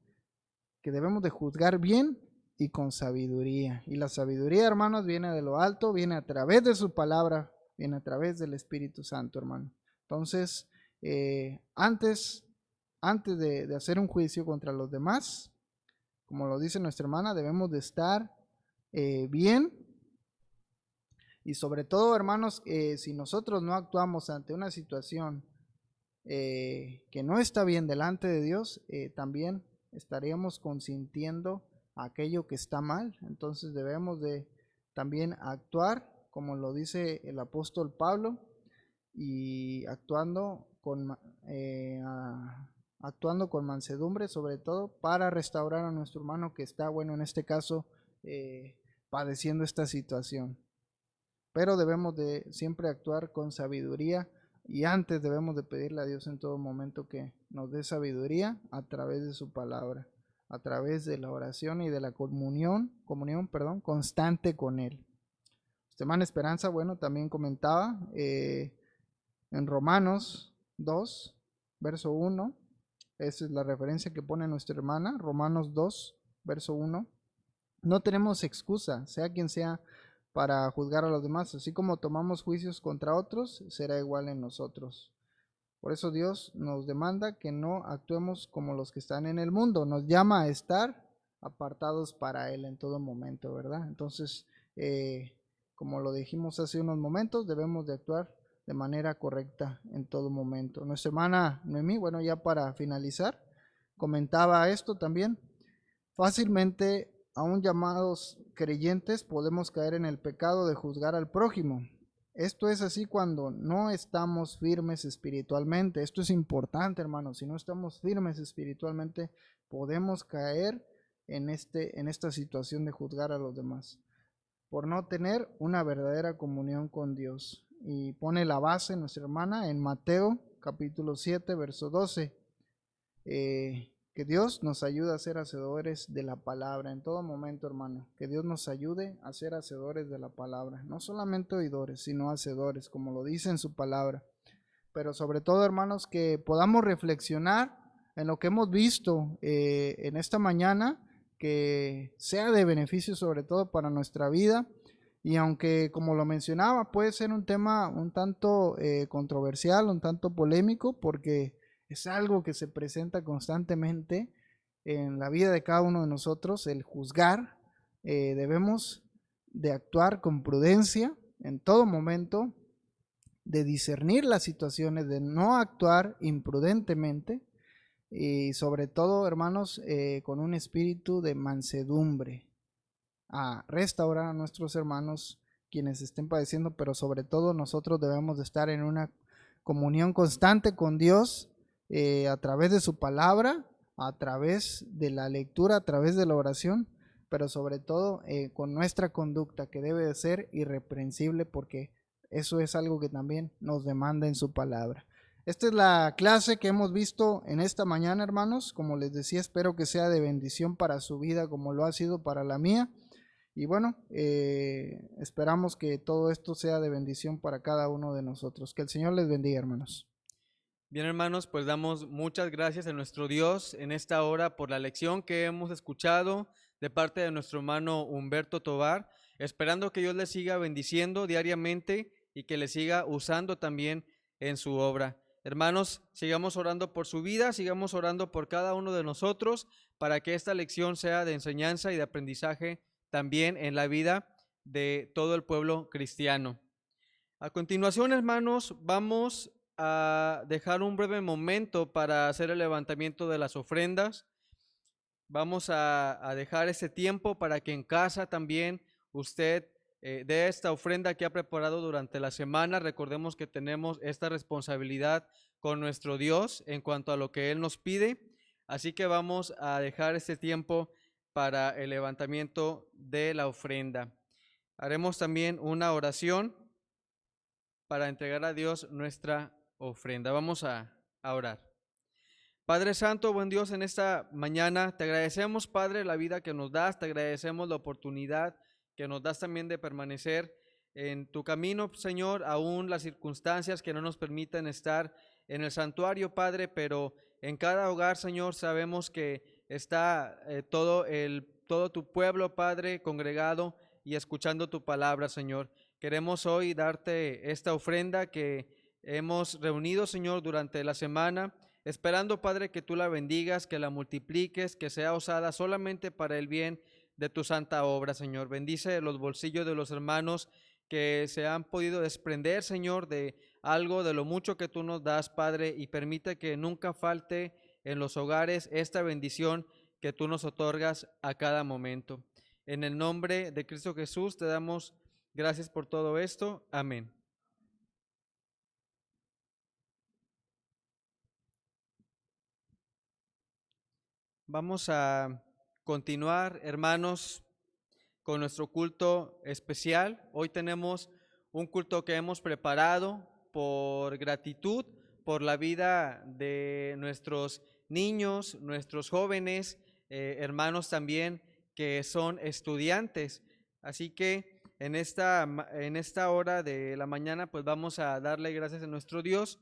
que debemos de juzgar bien y con sabiduría. Y la sabiduría, hermanos, viene de lo alto, viene a través de su palabra, viene a través del Espíritu Santo, hermano. Entonces, antes de hacer un juicio contra los demás, como lo dice nuestra hermana, debemos de estar bien. Y sobre todo, hermanos, si nosotros no actuamos ante una situación que no está bien delante de Dios, también estaríamos consintiendo aquello que está mal. Entonces debemos de también actuar como lo dice el apóstol Pablo y actuando con mansedumbre, sobre todo para restaurar a nuestro hermano que está, bueno, en este caso, padeciendo esta situación. Pero debemos de siempre actuar con sabiduría y antes debemos de pedirle a Dios en todo momento que nos dé sabiduría a través de su palabra, a través de la oración y de la comunión constante con Él. Hermana Esperanza, bueno, también comentaba en Romanos 2, verso 1, esa es la referencia que pone nuestra hermana, Romanos 2, verso 1. No tenemos excusa, sea quien sea, para juzgar a los demás. Así como tomamos juicios contra otros, será igual en nosotros. Por eso Dios nos demanda que no actuemos como los que están en el mundo. Nos llama a estar apartados para Él en todo momento, ¿verdad? Entonces, como lo dijimos hace unos momentos, debemos de actuar de manera correcta en todo momento. Nuestra hermana Noemí, bueno, ya para finalizar, comentaba esto también. Fácilmente, aún llamados creyentes, podemos caer en el pecado de juzgar al prójimo. Esto es así cuando no estamos firmes espiritualmente. Esto es importante, hermanos. Si no estamos firmes espiritualmente, podemos caer en esta situación de juzgar a los demás, por no tener una verdadera comunión con Dios. Y pone la base nuestra hermana en Mateo capítulo 7, verso 12. Que Dios nos ayude a ser hacedores de la palabra en todo momento, hermano. Que Dios nos ayude a ser hacedores de la palabra. No solamente oidores, sino hacedores, como lo dice en su palabra. Pero sobre todo, hermanos, que podamos reflexionar en lo que hemos visto en esta mañana, que sea de beneficio sobre todo para nuestra vida. Y aunque, como lo mencionaba, puede ser un tema un tanto controversial, un tanto polémico, porque es algo que se presenta constantemente en la vida de cada uno de nosotros, el juzgar. Debemos de actuar con prudencia en todo momento, de discernir las situaciones, de no actuar imprudentemente y sobre todo, hermanos, con un espíritu de mansedumbre, a restaurar a nuestros hermanos quienes estén padeciendo, pero sobre todo nosotros debemos de estar en una comunión constante con Dios a través de su palabra, a través de la lectura, a través de la oración, pero sobre todo con nuestra conducta, que debe de ser irreprensible, porque eso es algo que también nos demanda en su palabra. Esta es la clase que hemos visto en esta mañana, hermanos. Como les decía, espero que sea de bendición para su vida como lo ha sido para la mía. Y bueno, esperamos que todo esto sea de bendición para cada uno de nosotros. Que el Señor les bendiga, hermanos. Bien, hermanos, pues damos muchas gracias a nuestro Dios en esta hora por la lección que hemos escuchado de parte de nuestro hermano Humberto Tovar, esperando que Dios le siga bendiciendo diariamente y que le siga usando también en su obra. Hermanos, sigamos orando por su vida, sigamos orando por cada uno de nosotros para que esta lección sea de enseñanza y de aprendizaje también en la vida de todo el pueblo cristiano. A continuación, hermanos, vamos a dejar un breve momento para hacer el levantamiento de las ofrendas. Vamos a dejar ese tiempo para que en casa también usted dé esta ofrenda que ha preparado durante la semana. Recordemos que tenemos esta responsabilidad con nuestro Dios en cuanto a lo que Él nos pide. Así que vamos a dejar este tiempo para el levantamiento de la ofrenda. Haremos también una oración para entregar a Dios nuestra ofrenda. Vamos a orar. Padre Santo, buen Dios, en esta mañana te agradecemos, Padre, la vida que nos das, te agradecemos la oportunidad que nos das también de permanecer en tu camino, Señor, aún las circunstancias que no nos permiten estar en el santuario, Padre, pero en cada hogar, Señor, sabemos que está todo tu pueblo, Padre, congregado y escuchando tu palabra, Señor. Queremos hoy darte esta ofrenda que hemos reunido, Señor, durante la semana, esperando, Padre, que tú la bendigas, que la multipliques, que sea usada solamente para el bien de tu santa obra, Señor. Bendice los bolsillos de los hermanos que se han podido desprender, Señor, de algo, de lo mucho que tú nos das, Padre, y permite que nunca falte en los hogares esta bendición que tú nos otorgas a cada momento. En el nombre de Cristo Jesús te damos gracias por todo esto. Amén. Vamos a continuar, hermanos, con nuestro culto especial. Hoy tenemos un culto que hemos preparado por gratitud por la vida de nuestros niños, nuestros jóvenes, hermanos también que son estudiantes. Así que en esta hora de la mañana, pues vamos a darle gracias a nuestro Dios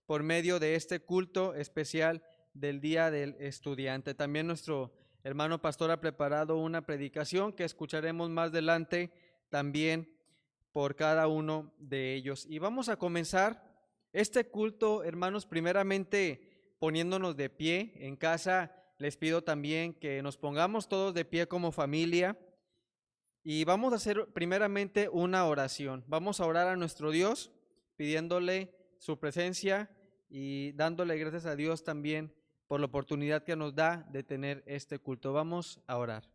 por medio de este culto especial del Día del Estudiante. También nuestro hermano pastor ha preparado una predicación que escucharemos más adelante también por cada uno de ellos. Y vamos a comenzar este culto, hermanos, primeramente poniéndonos de pie. En casa les pido también que nos pongamos todos de pie como familia y vamos a hacer primeramente una oración. Vamos a orar a nuestro Dios pidiéndole su presencia y dándole gracias a Dios también por la oportunidad que nos da de tener este culto. Vamos a orar.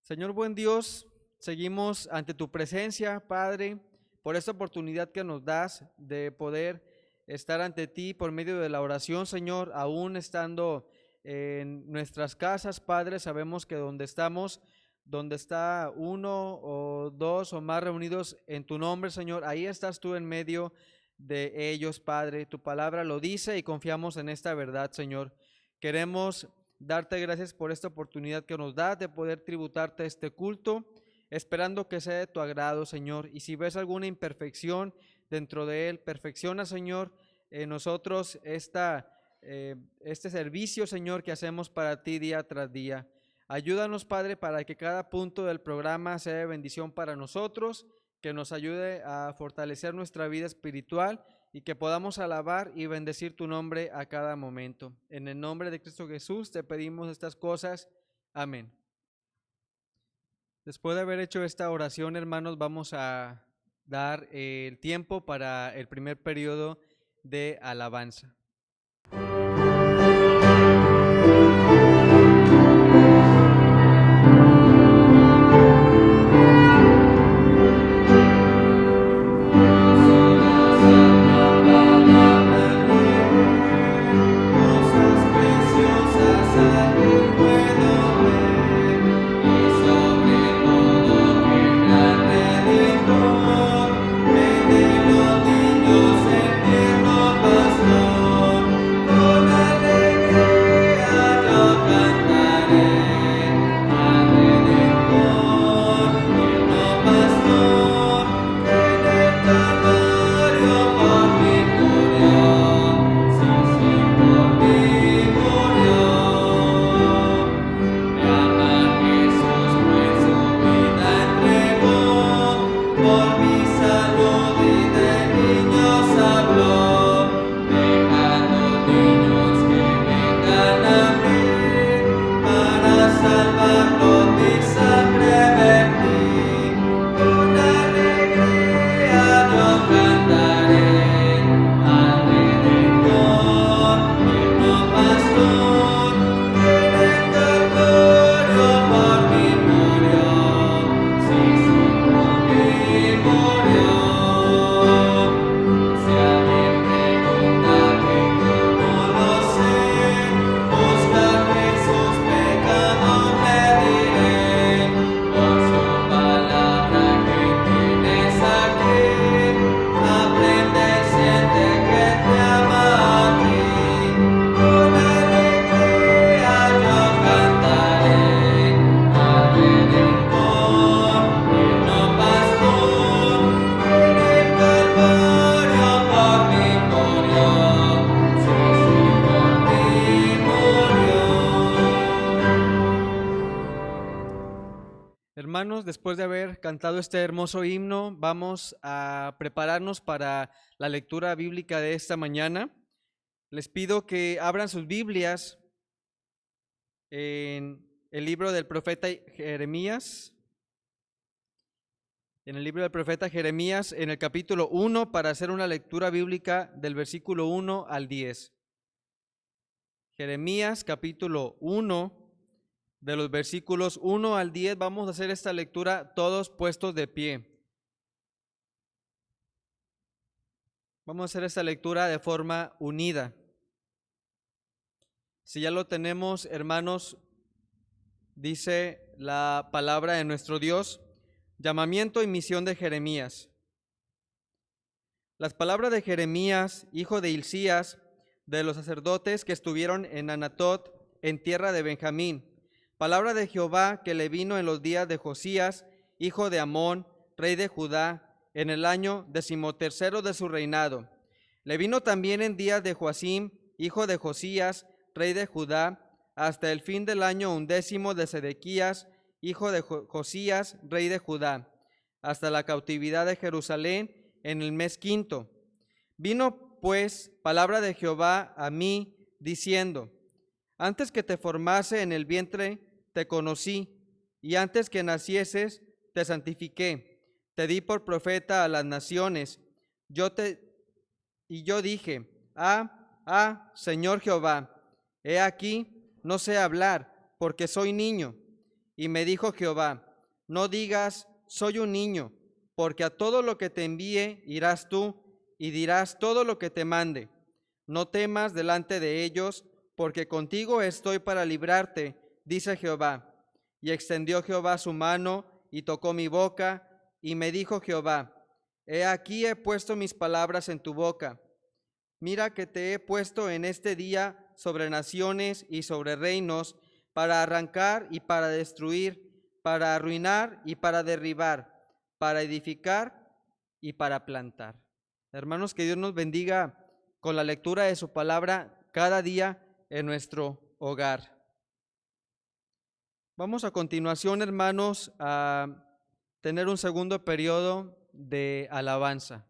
Señor buen Dios, seguimos ante tu presencia, Padre, por esta oportunidad que nos das de poder estar ante ti por medio de la oración, Señor, aún estando en nuestras casas, Padre. Sabemos que donde estamos, donde está uno o dos o más reunidos en tu nombre, Señor, ahí estás tú en medio de ellos, Padre. Tu palabra lo dice y confiamos en esta verdad, Señor. Queremos darte gracias por esta oportunidad que nos das de poder tributarte este culto, esperando que sea de tu agrado, Señor. Y si ves alguna imperfección dentro de él, perfecciona, Señor, en nosotros este servicio, Señor, que hacemos para ti día tras día. Ayúdanos, Padre, para que cada punto del programa sea de bendición para nosotros, que nos ayude a fortalecer nuestra vida espiritual y que podamos alabar y bendecir tu nombre a cada momento. En el nombre de Cristo Jesús te pedimos estas cosas. Amén. Después de haber hecho esta oración, hermanos, vamos a dar el tiempo para el primer periodo de alabanza. Hermanos, después de haber cantado este hermoso himno, vamos a prepararnos para la lectura bíblica de esta mañana. Les pido que abran sus Biblias en el libro del profeta Jeremías. En el libro del profeta Jeremías, en el capítulo 1, para hacer una lectura bíblica del versículo 1 al 10. Jeremías, capítulo 1, de los versículos 1 al 10, vamos a hacer esta lectura todos puestos de pie. Vamos a hacer esta lectura de forma unida. Si ya lo tenemos, hermanos, dice la palabra de nuestro Dios: llamamiento y misión de Jeremías. Las palabras de Jeremías, hijo de Hilcías, de los sacerdotes que estuvieron en Anatot, en tierra de Benjamín. Palabra de Jehová que le vino en los días de Josías, hijo de Amón, rey de Judá, en el año 13º de su reinado. Le vino también en días de Joacim, hijo de Josías, rey de Judá, hasta el fin del año 11 de Sedequías, hijo de Josías, rey de Judá, hasta la cautividad de Jerusalén en el mes 5. Vino pues palabra de Jehová a mí, diciendo: antes que te formase en el vientre, te conocí, y antes que nacieses, te santifiqué. Te di por profeta a las naciones. Yo dije: Señor Jehová, He aquí, no sé hablar, porque soy niño. Y me dijo Jehová, no digas, soy un niño, porque a todo lo que te envíe irás tú, y dirás todo lo que te mande. No temas delante de ellos, porque contigo estoy para librarte, dice Jehová. Y extendió Jehová su mano, y tocó mi boca, y me dijo Jehová, he aquí he puesto mis palabras en tu boca. Mira que te he puesto en este día sobre naciones y sobre reinos, para arrancar y para destruir, para arruinar y para derribar, para edificar y para plantar. Hermanos, que Dios nos bendiga con la lectura de su palabra cada día en nuestro hogar. Vamos a continuación, hermanos, a tener un segundo periodo de alabanza.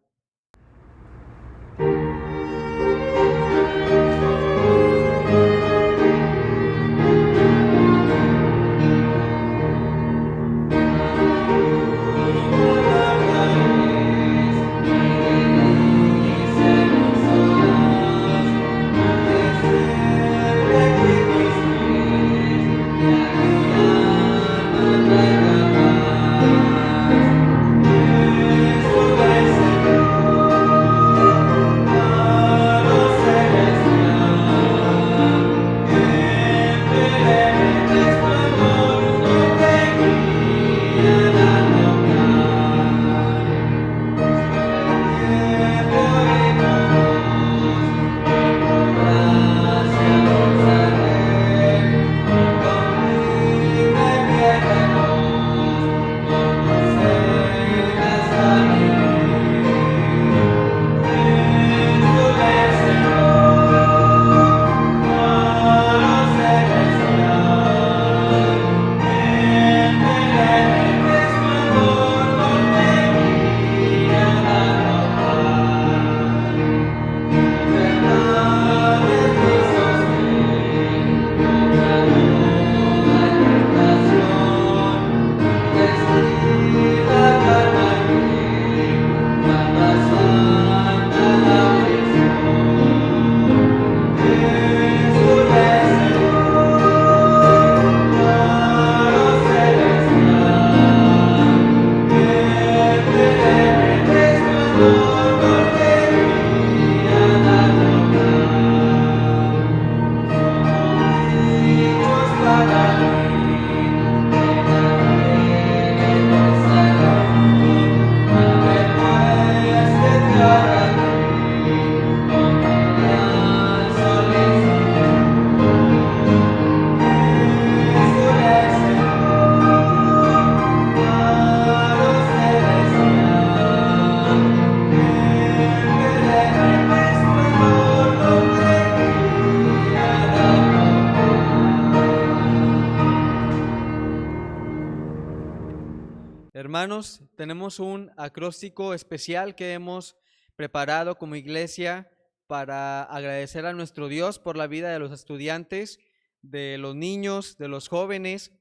Hermanos, tenemos un acróstico especial que hemos preparado como iglesia para agradecer a nuestro Dios por la vida de los estudiantes, de los niños, de los jóvenes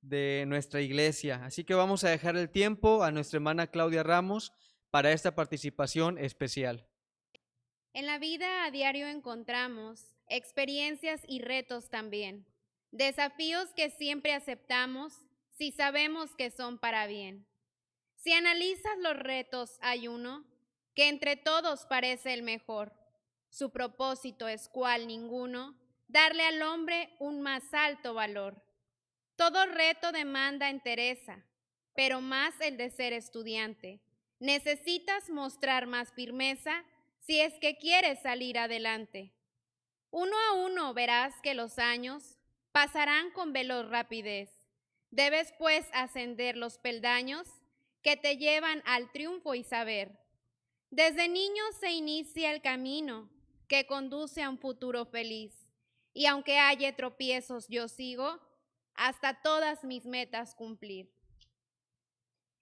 de nuestra iglesia. Así que vamos a dejar el tiempo a nuestra hermana Claudia Ramos para esta participación especial. En la vida a diario encontramos experiencias y retos también, desafíos que siempre aceptamos si sabemos que son para bien. Si analizas los retos, hay uno que entre todos parece el mejor. Su propósito es cual ninguno, darle al hombre un más alto valor. Todo reto demanda entereza, pero más el de ser estudiante. Necesitas mostrar más firmeza si es que quieres salir adelante. Uno a uno verás que los años pasarán con veloz rapidez. Debes pues ascender los peldaños que te llevan al triunfo y saber. Desde niño se inicia el camino que conduce a un futuro feliz. Y aunque haya tropiezos, yo sigo hasta todas mis metas cumplir.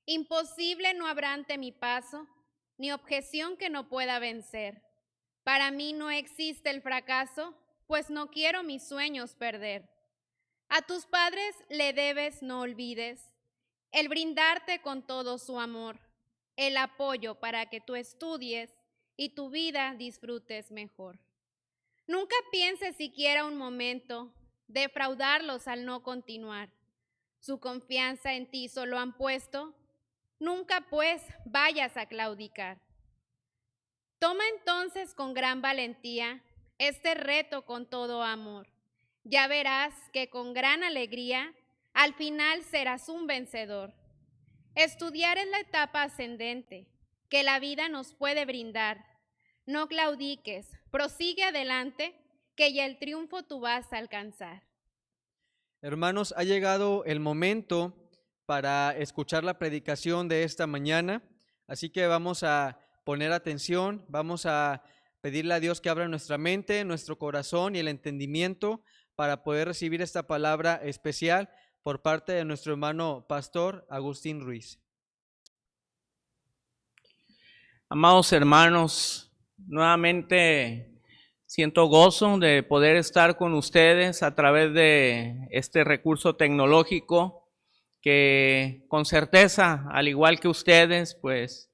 Imposible no habrá ante mi paso, ni objeción que no pueda vencer. Para mí no existe el fracaso, pues no quiero mis sueños perder. A tus padres le debes, no olvides, el brindarte con todo su amor, el apoyo para que tú estudies y tu vida disfrutes mejor. Nunca pienses siquiera un momento defraudarlos al no continuar. Su confianza en ti solo han puesto. Nunca pues vayas a claudicar. Toma entonces con gran valentía este reto con todo amor. Ya verás que con gran alegría al final serás un vencedor. Estudiar es la etapa ascendente que la vida nos puede brindar. No claudiques, prosigue adelante, que ya el triunfo tú vas a alcanzar. Hermanos, ha llegado el momento para escuchar la predicación de esta mañana, así que vamos a poner atención, vamos a pedirle a Dios que abra nuestra mente, nuestro corazón y el entendimiento para poder recibir esta palabra especial por parte de nuestro hermano pastor Agustín Ruiz. Amados hermanos, nuevamente siento gozo de poder estar con ustedes a través de este recurso tecnológico que con certeza, al igual que ustedes, pues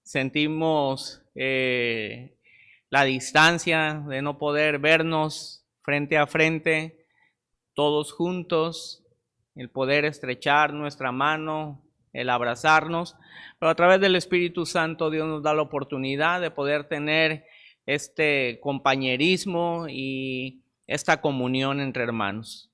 sentimos la distancia de no poder vernos frente a frente, todos juntos, el poder estrechar nuestra mano, el abrazarnos, pero a través del Espíritu Santo Dios nos da la oportunidad de poder tener este compañerismo y esta comunión entre hermanos.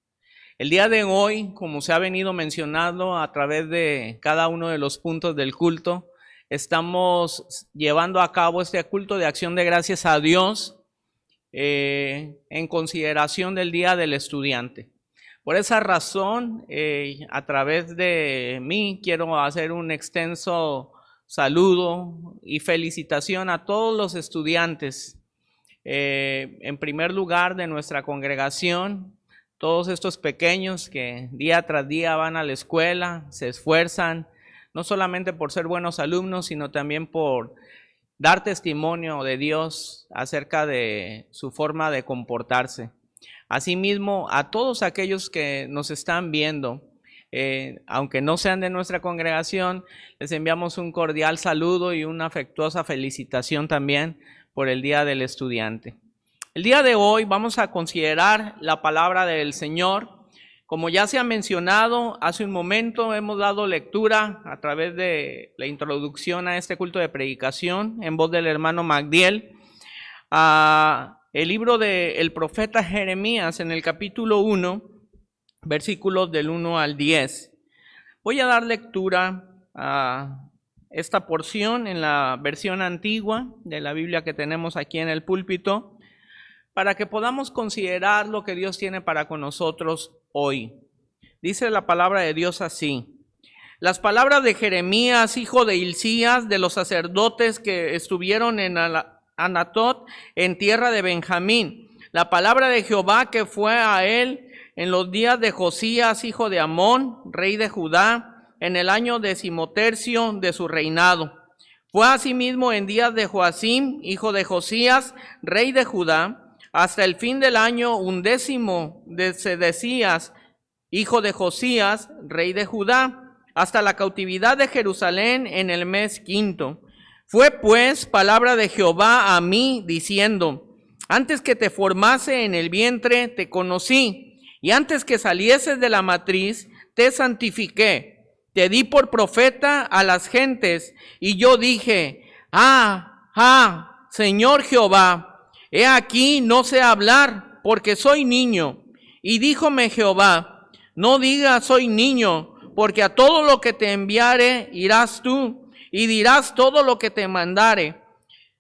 El día de hoy, como se ha venido mencionando a través de cada uno de los puntos del culto, estamos llevando a cabo este culto de acción de gracias a Dios en consideración del Día del Estudiante. Por esa razón, a través de mí quiero hacer un extenso saludo y felicitación a todos los estudiantes, en primer lugar de nuestra congregación, todos estos pequeños que día tras día van a la escuela, se esfuerzan, no solamente por ser buenos alumnos, sino también por dar testimonio de Dios acerca de su forma de comportarse. Asimismo, a todos aquellos que nos están viendo, aunque no sean de nuestra congregación, les enviamos un cordial saludo y una afectuosa felicitación también por el Día del Estudiante. El día de hoy vamos a considerar la palabra del Señor. Como ya se ha mencionado hace un momento, hemos dado lectura a través de la introducción a este culto de predicación en voz del hermano Magdiel a el libro del profeta Jeremías en el capítulo 1, versículos del 1 al 10. Voy a dar lectura a esta porción en la versión antigua de la Biblia que tenemos aquí en el púlpito, para que podamos considerar lo que Dios tiene para con nosotros hoy. Dice la palabra de Dios así: las palabras de Jeremías, hijo de Hilcías, de los sacerdotes que estuvieron en Anatot, en tierra de Benjamín. La palabra de Jehová que fue a él en los días de Josías, hijo de Amón, rey de Judá, en el año 13º de su reinado. Fue asimismo en días de Joacim, hijo de Josías, rey de Judá, hasta el fin del año 11 de Sedecías, hijo de Josías, rey de Judá, hasta la cautividad de Jerusalén en el mes 5. Fue pues palabra de Jehová a mí diciendo: antes que te formase en el vientre te conocí, y antes que salieses de la matriz te santifiqué. Te di por profeta a las gentes, y yo dije: Señor Jehová, he aquí no sé hablar, porque soy niño. Y díjome Jehová: no digas soy niño, porque a todo lo que te enviare irás tú, y dirás todo lo que te mandare.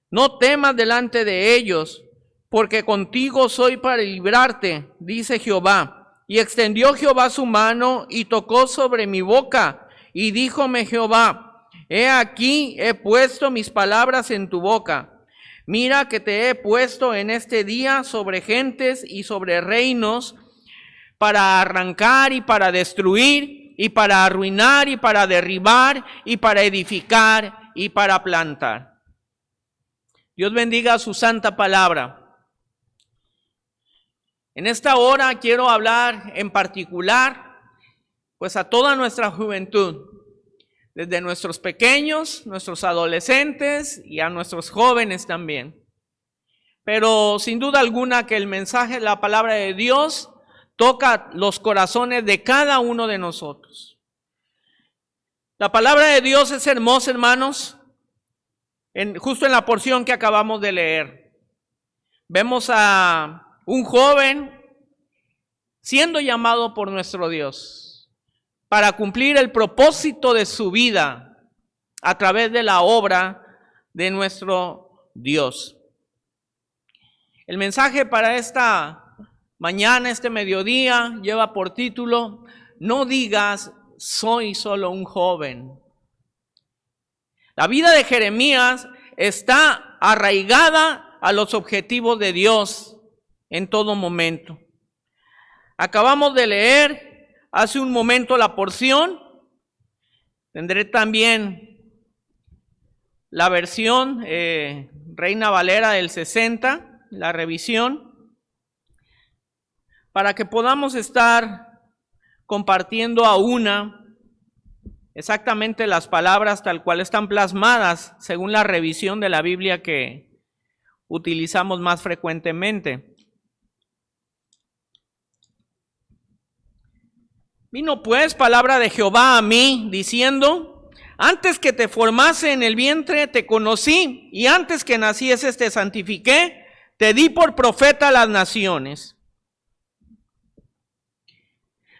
No temas delante de ellos, porque contigo soy para librarte, dice Jehová. Y extendió Jehová su mano y tocó sobre mi boca, y díjome Jehová: he aquí he puesto mis palabras en tu boca. Mira que te he puesto en este día sobre gentes y sobre reinos, para arrancar y para destruir, y para arruinar y para derribar, y para edificar y para plantar. Dios bendiga su santa palabra. En esta hora quiero hablar en particular, pues a toda nuestra juventud, desde nuestros pequeños, nuestros adolescentes y a nuestros jóvenes también. pero sin duda alguna que el mensaje de la palabra de Dios toca los corazones de cada uno de nosotros. La palabra de Dios es hermosa, hermanos. Justo en la porción que acabamos de leer, vemos a un joven siendo llamado por nuestro Dios para cumplir el propósito de su vida a través de la obra de nuestro Dios. El mensaje para esta mañana, este mediodía, lleva por título: no digas soy solo un joven. La vida de Jeremías está arraigada a los objetivos de Dios en todo momento. Acabamos de leer hace un momento la porción. Tendré también la versión Reina Valera del 60, la revisión, para que podamos estar compartiendo a una exactamente las palabras tal cual están plasmadas según la revisión de la Biblia que utilizamos más frecuentemente. Vino pues palabra de Jehová a mí, diciendo: antes que te formase en el vientre te conocí, y antes que nacieses te santifiqué, te di por profeta a las naciones.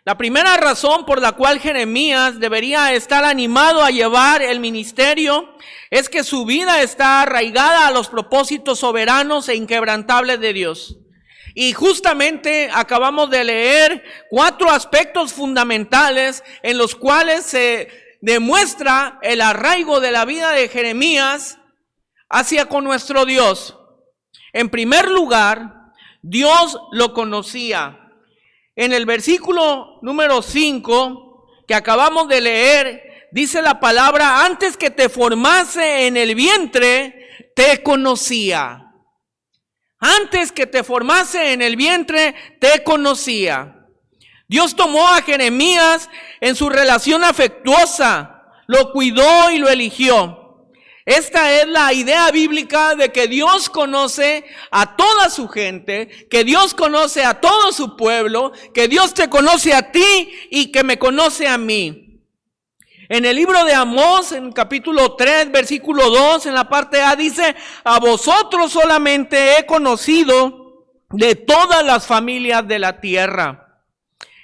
La primera razón por la cual Jeremías debería estar animado a llevar el ministerio es que su vida está arraigada a los propósitos soberanos e inquebrantables de Dios. Y justamente acabamos de leer 4 aspectos fundamentales en los cuales se demuestra el arraigo de la vida de Jeremías hacia con nuestro Dios. En primer lugar, Dios lo conocía. En el versículo número 5 que acabamos de leer, dice la palabra: antes que te formase en el vientre, te conocía. Antes que te formase en el vientre, te conocía. Dios tomó a Jeremías en su relación afectuosa, lo cuidó y lo eligió. Esta es la idea bíblica de que Dios conoce a toda su gente, que Dios conoce a todo su pueblo, que Dios te conoce a ti y que me conoce a mí. En el libro de Amós, en capítulo 3, versículo 2, en la parte A dice: a vosotros solamente he conocido de todas las familias de la tierra.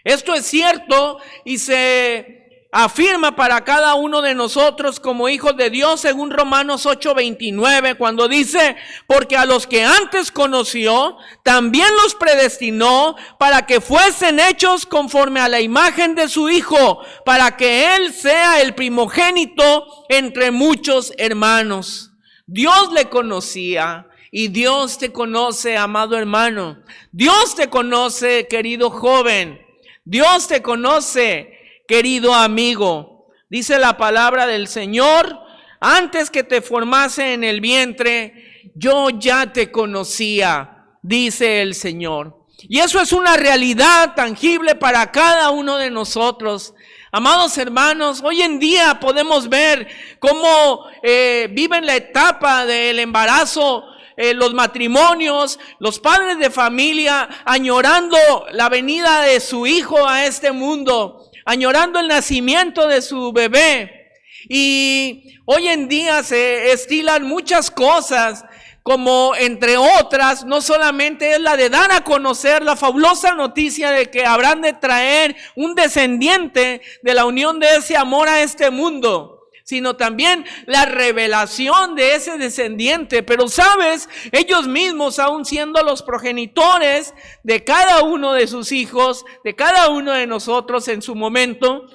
Esto es cierto y se afirma para cada uno de nosotros como hijos de Dios según Romanos 8:29, cuando dice: porque a los que antes conoció, también los predestinó para que fuesen hechos conforme a la imagen de su Hijo, para que Él sea el primogénito entre muchos hermanos. Dios le conocía y Dios te conoce, amado hermano. Dios te conoce, querido joven. Dios te conoce, querido amigo. Dice la palabra del Señor: antes que te formase en el vientre, yo ya te conocía, dice el Señor. Y eso es una realidad tangible para cada uno de nosotros. Amados hermanos, hoy en día podemos ver cómo viven la etapa del embarazo, los matrimonios, los padres de familia, añorando la venida de su hijo a este mundo, añorando el nacimiento de su bebé. Y hoy en día se estilan muchas cosas, como entre otras, no solamente es la de dar a conocer la fabulosa noticia de que habrán de traer un descendiente de la unión de ese amor a este mundo, sino también la revelación de ese descendiente. Pero sabes, ellos mismos, aún siendo los progenitores de cada uno de sus hijos, de cada uno de nosotros en su momento,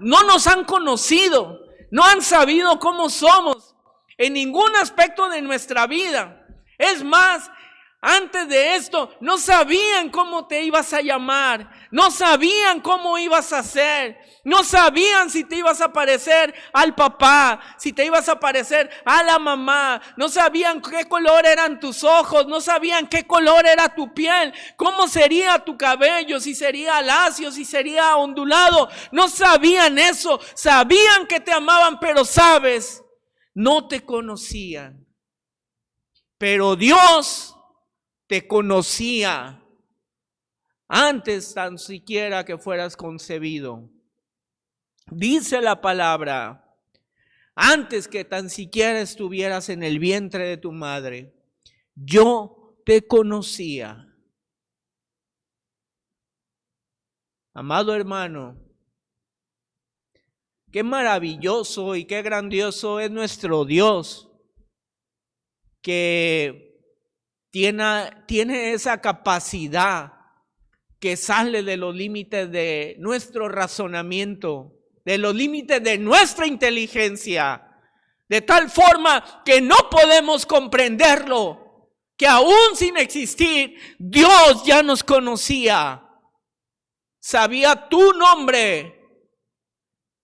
no nos han conocido, no han sabido cómo somos en ningún aspecto de nuestra vida. Es más, antes de esto, no sabían cómo te ibas a llamar, no sabían cómo ibas a ser, no sabían si te ibas a parecer al papá, si te ibas a parecer a la mamá, no sabían qué color eran tus ojos, no sabían qué color era tu piel, cómo sería tu cabello, si sería lacio, si sería ondulado. No sabían eso, sabían que te amaban, pero sabes, no te conocían. Pero Dios te conocía antes tan siquiera que fueras concebido. Dice la palabra, antes que tan siquiera estuvieras en el vientre de tu madre, yo te conocía. Amado hermano, qué maravilloso y qué grandioso es nuestro Dios, que tiene esa capacidad que sale de los límites de nuestro razonamiento, de los límites de nuestra inteligencia, de tal forma que no podemos comprenderlo, que aún sin existir, Dios ya nos conocía. Sabía tu nombre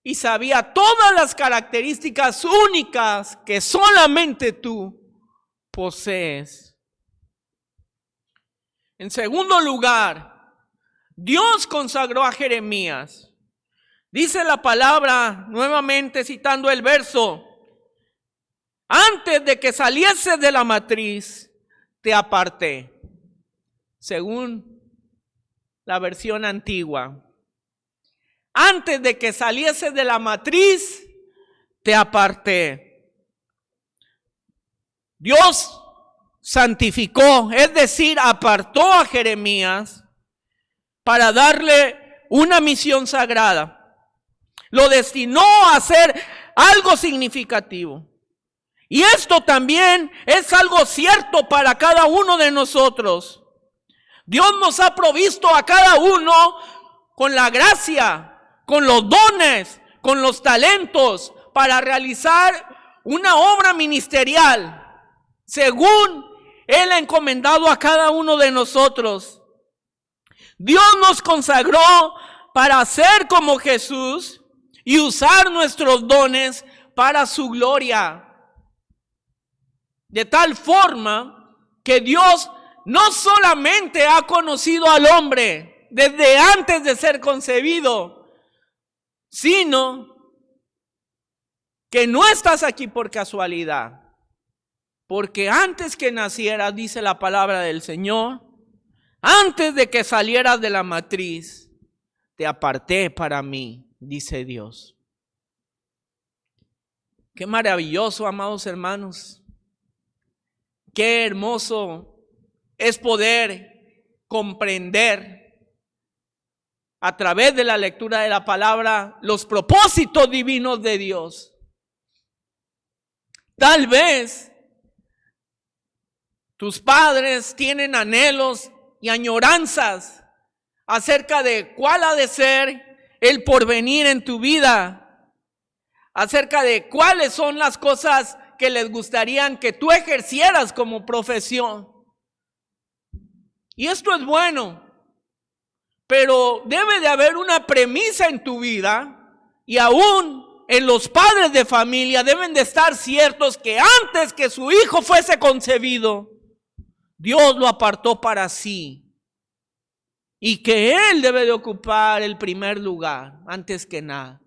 y sabía todas las características únicas que solamente tú posees. En segundo lugar, Dios consagró a Jeremías. Dice la palabra, nuevamente citando el verso, antes de que salieses de la matriz, te aparté. Según la versión antigua. Antes de que salieses de la matriz, te aparté. Dios santificó, es decir, apartó a Jeremías para darle una misión sagrada. Lo destinó a hacer algo significativo. Y esto también es algo cierto para cada uno de nosotros. Dios nos ha provisto a cada uno con la gracia, con los dones, con los talentos para realizar una obra ministerial según Él ha encomendado a cada uno de nosotros. Dios nos consagró para ser como Jesús y usar nuestros dones para su gloria. De tal forma que Dios no solamente ha conocido al hombre desde antes de ser concebido, sino que no estás aquí por casualidad, porque antes que nacieras, dice la palabra del Señor, antes de que salieras de la matriz, te aparté para mí, dice Dios. Qué maravilloso, amados hermanos. Qué hermoso es poder comprender a través de la lectura de la palabra los propósitos divinos de Dios. Tal vez tus padres tienen anhelos y añoranzas acerca de cuál ha de ser el porvenir en tu vida, acerca de cuáles son las cosas que les gustarían que tú ejercieras como profesión. Y esto es bueno, pero debe de haber una premisa en tu vida, y aún en los padres de familia deben de estar ciertos que antes que su hijo fuese concebido, Dios lo apartó para sí, y que Él debe de ocupar el primer lugar antes que nada.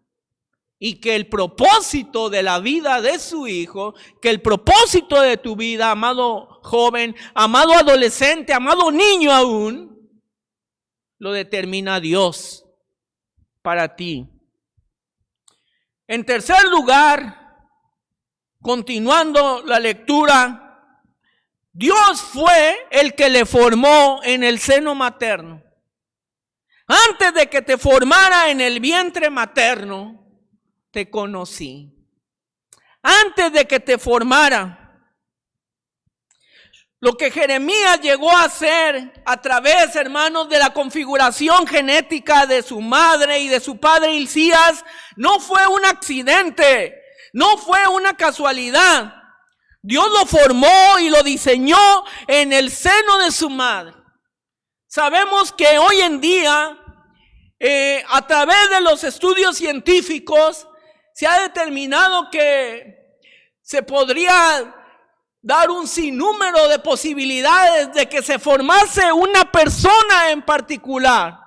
Y que el propósito de la vida de su hijo, que el propósito de tu vida, amado joven, amado adolescente, amado niño aún, lo determina Dios para ti. En tercer lugar, continuando la lectura, Dios fue el que le formó en el seno materno. Antes de que te formara en el vientre materno, te conocí. Antes de que te formara. Lo que Jeremías llegó a hacer a través, hermanos, de la configuración genética de su madre y de su padre Hilcías, no fue un accidente, no fue una casualidad. Dios lo formó y lo diseñó en el seno de su madre. Sabemos que hoy en día, a través de los estudios científicos, se ha determinado que se podría dar un sinnúmero de posibilidades de que se formase una persona en particular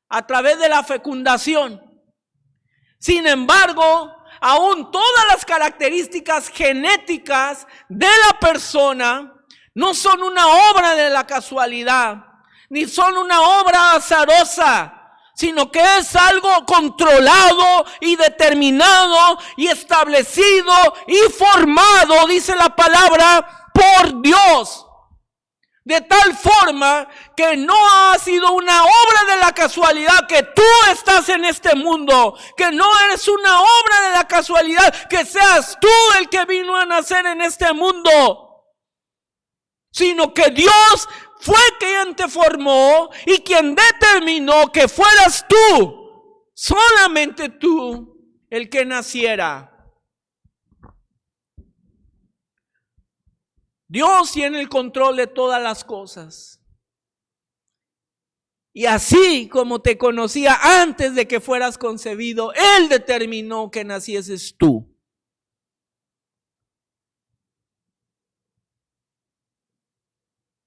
a través de la fecundación. Sin embargo, aún todas las características genéticas de la persona No son una obra de la casualidad, ni son una obra azarosa, sino que es algo controlado y determinado y establecido y formado, dice la palabra, por Dios. De tal forma que no ha sido una obra de la casualidad que tú estás en este mundo, que no eres una obra de la casualidad que seas tú el que vino a nacer en este mundo, sino que Dios fue quien te formó y quien determinó que fueras tú, solamente tú, el que naciera. Dios tiene el control de todas las cosas. Y así como te conocía antes de que fueras concebido, Él determinó que nacieses tú.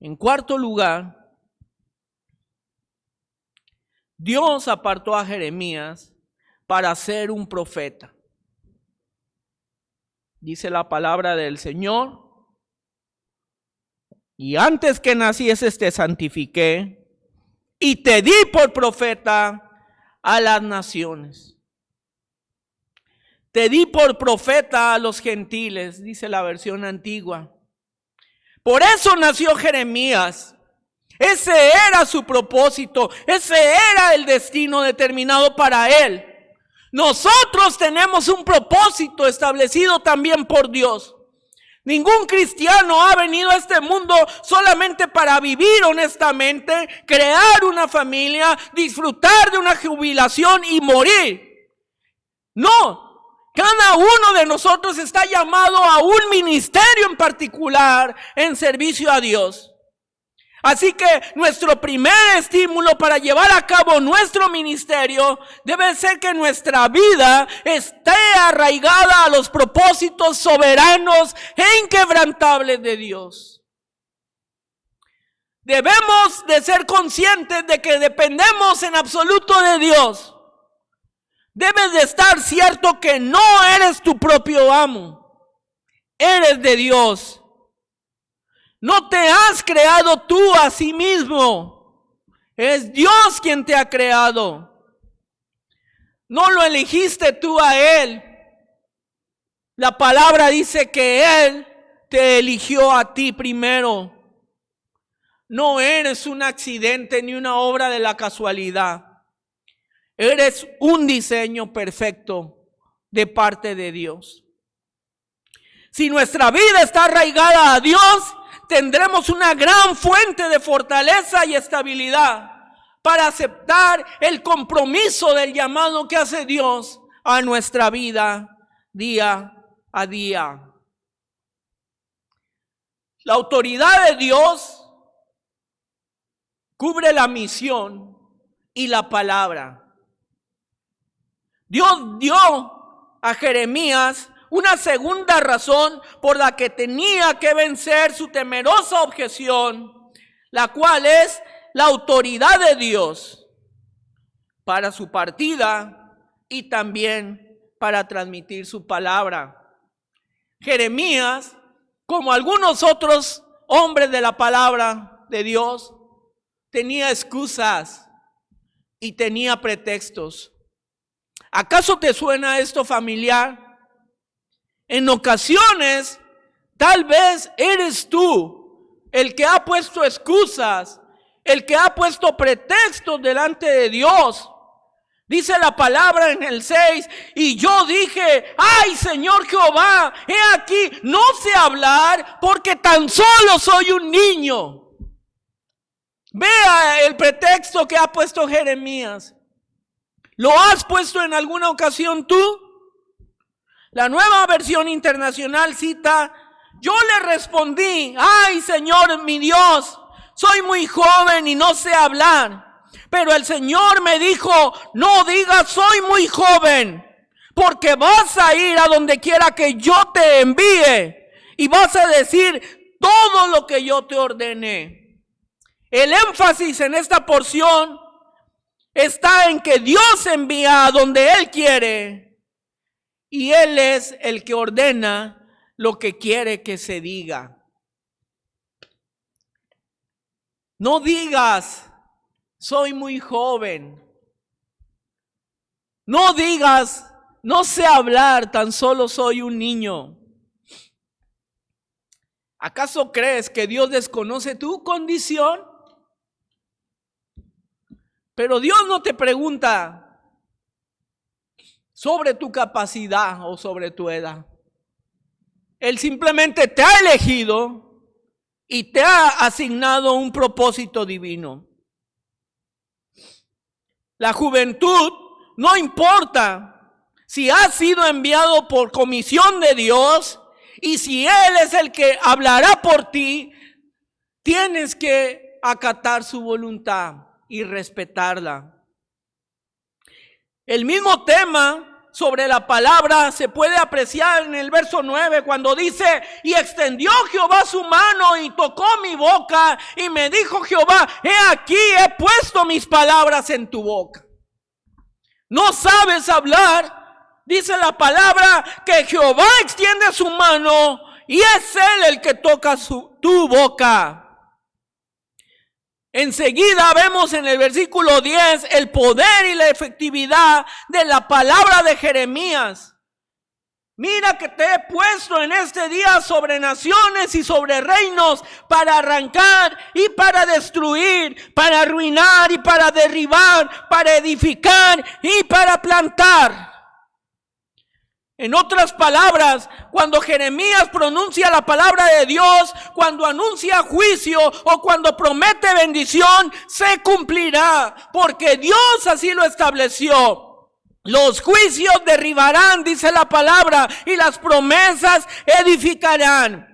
En cuarto lugar, Dios apartó a Jeremías para ser un profeta. Dice la palabra del Señor: y antes que nacieses te santifiqué y te di por profeta a las naciones. Te di por profeta a los gentiles, dice la versión antigua. Por eso nació Jeremías. Ese era su propósito, ese era el destino determinado para él. Nosotros tenemos un propósito establecido también por Dios. Ningún cristiano ha venido a este mundo solamente para vivir honestamente, crear una familia, disfrutar de una jubilación y morir. No, cada uno de nosotros está llamado a un ministerio en particular en servicio a Dios. Así que nuestro primer estímulo para llevar a cabo nuestro ministerio debe ser que nuestra vida esté arraigada a los propósitos soberanos e inquebrantables de Dios. Debemos de ser conscientes de que dependemos en absoluto de Dios. Debes de estar cierto que no eres tu propio amo, eres de Dios. No te has creado tú a sí mismo. Es Dios quien te ha creado. No lo elegiste tú a Él. La palabra dice que Él te eligió a ti primero. No eres un accidente ni una obra de la casualidad. Eres un diseño perfecto de parte de Dios. Si nuestra vida está arraigada a Dios, tendremos una gran fuente de fortaleza y estabilidad para aceptar el compromiso del llamado que hace Dios a nuestra vida día a día. La autoridad de Dios cubre la misión y la palabra. Dios dio a Jeremías una segunda razón por la que tenía que vencer su temerosa objeción, la cual es la autoridad de Dios para su partida y también para transmitir su palabra. Jeremías, como algunos otros hombres de la palabra de Dios, tenía excusas y tenía pretextos. ¿Acaso te suena esto familiar? En ocasiones, tal vez eres tú el que ha puesto excusas, el que ha puesto pretextos delante de Dios. Dice la palabra en el 6, y yo dije: ay, Señor Jehová, he aquí, no sé hablar porque tan solo soy un niño. Vea el pretexto que ha puesto Jeremías. ¿Lo has puesto en alguna ocasión tú? La Nueva Versión Internacional cita: yo le respondí: ay, Señor mi Dios, soy muy joven y no sé hablar. Pero el Señor me dijo: no digas soy muy joven, porque vas a ir a donde quiera que yo te envíe y vas a decir todo lo que yo te ordené. El énfasis en esta porción está en que Dios envía a donde Él quiere. Y Él es el que ordena lo que quiere que se diga. No digas, soy muy joven. No digas, no sé hablar, tan solo soy un niño. ¿Acaso crees que Dios desconoce tu condición? Pero Dios no te pregunta sobre tu capacidad o sobre tu edad. Él simplemente te ha elegido y te ha asignado un propósito divino. La juventud no importa si has sido enviado por comisión de Dios y si Él es el que hablará por ti, tienes que acatar su voluntad y respetarla. El mismo tema sobre la palabra se puede apreciar en el verso 9 cuando dice: y extendió Jehová su mano y tocó mi boca y me dijo Jehová: he aquí, he puesto mis palabras en tu boca. No sabes hablar, dice la palabra que Jehová extiende su mano y es Él el que toca tu boca. Enseguida vemos en el versículo 10 el poder y la efectividad de la palabra de Jeremías. Mira que te he puesto en este día sobre naciones y sobre reinos para arrancar y para destruir, para arruinar y para derribar, para edificar y para plantar. En otras palabras, cuando Jeremías pronuncia la palabra de Dios, cuando anuncia juicio o cuando promete bendición, se cumplirá, porque Dios así lo estableció. Los juicios derribarán, dice la palabra, y las promesas edificarán.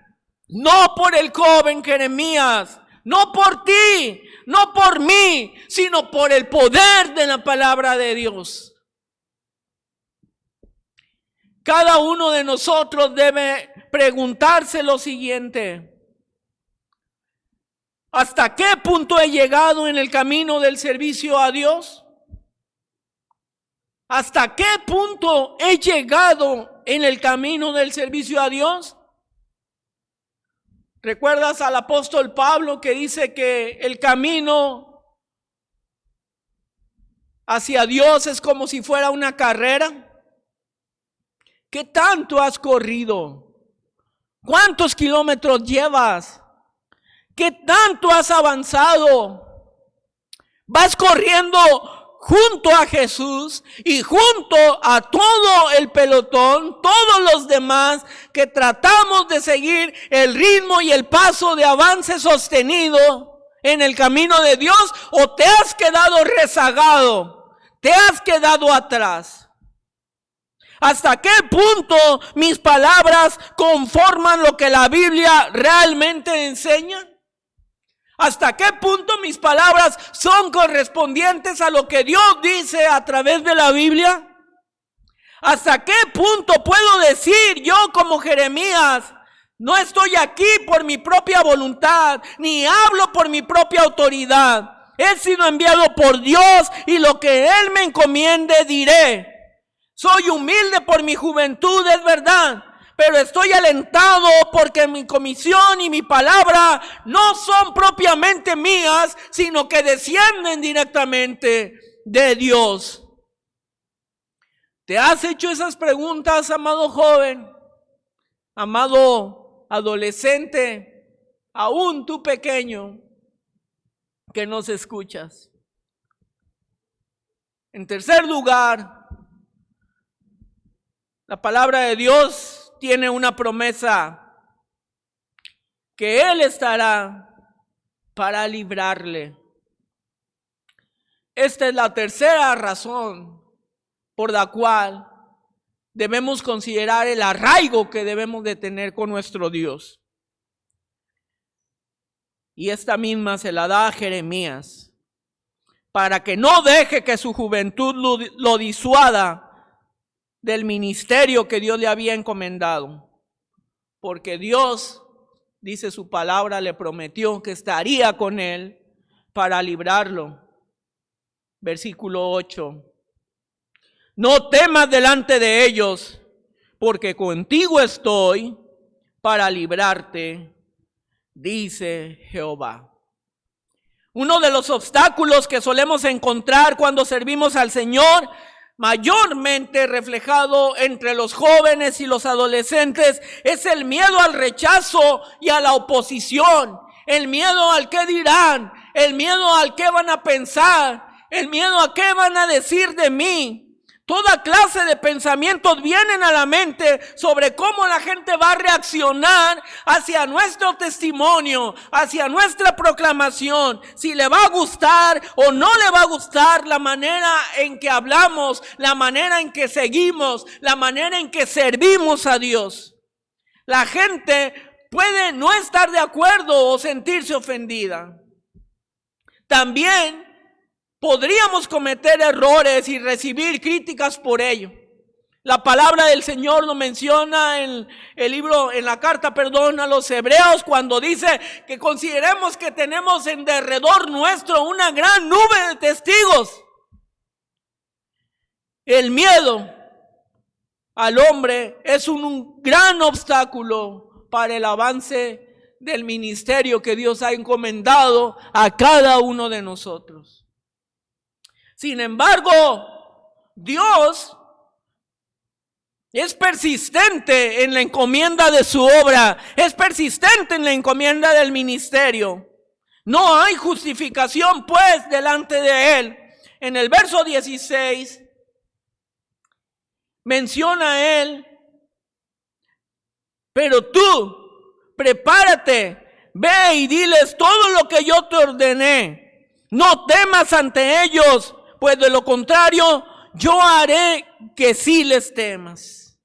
No por el joven Jeremías, no por ti, no por mí, sino por el poder de la palabra de Dios. Cada uno de nosotros debe preguntarse lo siguiente: ¿hasta qué punto he llegado en el camino del servicio a Dios? ¿Hasta qué punto he llegado en el camino del servicio a Dios? ¿Recuerdas al apóstol Pablo que dice que el camino hacia Dios es como si fuera una carrera? ¿Qué tanto has corrido? ¿Cuántos kilómetros llevas? ¿Qué tanto has avanzado? Vas corriendo junto a Jesús y junto a todo el pelotón, todos los demás que tratamos de seguir el ritmo y el paso de avance sostenido en el camino de Dios, o te has quedado rezagado, te has quedado atrás. ¿Hasta qué punto mis palabras conforman lo que la Biblia realmente enseña? ¿Hasta qué punto mis palabras son correspondientes a lo que Dios dice a través de la Biblia? ¿Hasta qué punto puedo decir yo como Jeremías: no estoy aquí por mi propia voluntad, ni hablo por mi propia autoridad? He sido enviado por Dios y lo que Él me encomiende diré. Soy humilde por mi juventud, es verdad, pero estoy alentado porque mi comisión y mi palabra no son propiamente mías, sino que descienden directamente de Dios. ¿Te has hecho esas preguntas, amado joven, amado adolescente, aún tú pequeño que nos escuchas? En tercer lugar, la palabra de Dios tiene una promesa: que Él estará para librarle. Esta es la tercera razón por la cual debemos considerar el arraigo que debemos de tener con nuestro Dios. Y esta misma se la da a Jeremías, para que no deje que su juventud lo disuada del ministerio que Dios le había encomendado, porque Dios, dice su palabra, le prometió que estaría con él para librarlo. Versículo 8: no temas delante de ellos, porque contigo estoy para librarte, dice Jehová. Uno de los obstáculos que solemos encontrar cuando servimos al Señor, mayormente reflejado entre los jóvenes y los adolescentes, es el miedo al rechazo y a la oposición, el miedo al qué dirán, el miedo al qué van a pensar, el miedo a qué van a decir de mí. Toda clase de pensamientos vienen a la mente sobre cómo la gente va a reaccionar hacia nuestro testimonio, hacia nuestra proclamación, si le va a gustar o no le va a gustar la manera en que hablamos, la manera en que seguimos, la manera en que servimos a Dios. La gente puede no estar de acuerdo o sentirse ofendida. También podríamos cometer errores y recibir críticas por ello. La palabra del Señor lo menciona en la carta a los Hebreos, cuando dice que consideremos que tenemos en derredor nuestro una gran nube de testigos. El miedo al hombre es un gran obstáculo para el avance del ministerio que Dios ha encomendado a cada uno de nosotros. Sin embargo, Dios es persistente en la encomienda de su obra, es persistente en la encomienda del ministerio. No hay justificación, pues, delante de Él. En el verso 16, menciona Él: pero tú, prepárate, ve y diles todo lo que yo te ordené. No temas ante ellos, pues de lo contrario, yo haré que sí les temas.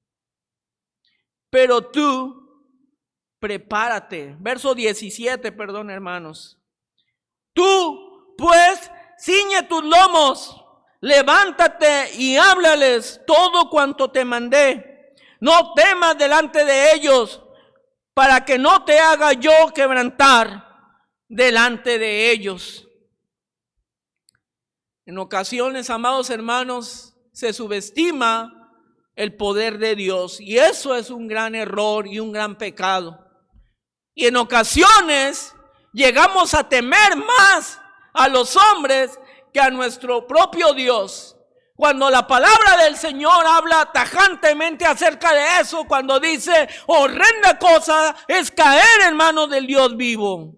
Pero tú, prepárate. Verso 17, hermanos. Tú, pues, ciñe tus lomos, levántate y háblales todo cuanto te mandé. No temas delante de ellos, para que no te haga yo quebrantar delante de ellos. En ocasiones, amados hermanos, se subestima el poder de Dios, y eso es un gran error y un gran pecado. Y en ocasiones llegamos a temer más a los hombres que a nuestro propio Dios. Cuando la palabra del Señor habla tajantemente acerca de eso, cuando dice: horrenda cosa es caer en manos del Dios vivo.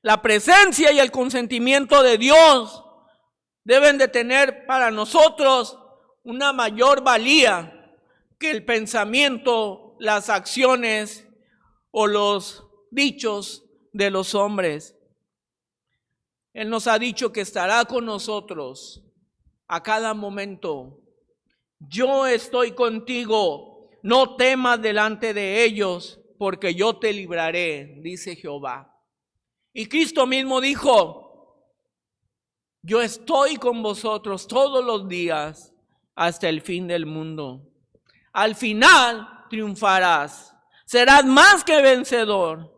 La presencia y el consentimiento de Dios deben de tener para nosotros una mayor valía que el pensamiento, las acciones o los dichos de los hombres. Él nos ha dicho que estará con nosotros a cada momento. Yo estoy contigo, no temas delante de ellos, porque yo te libraré, dice Jehová. Y Cristo mismo dijo: yo estoy con vosotros todos los días hasta el fin del mundo. Al final triunfarás, serás más que vencedor.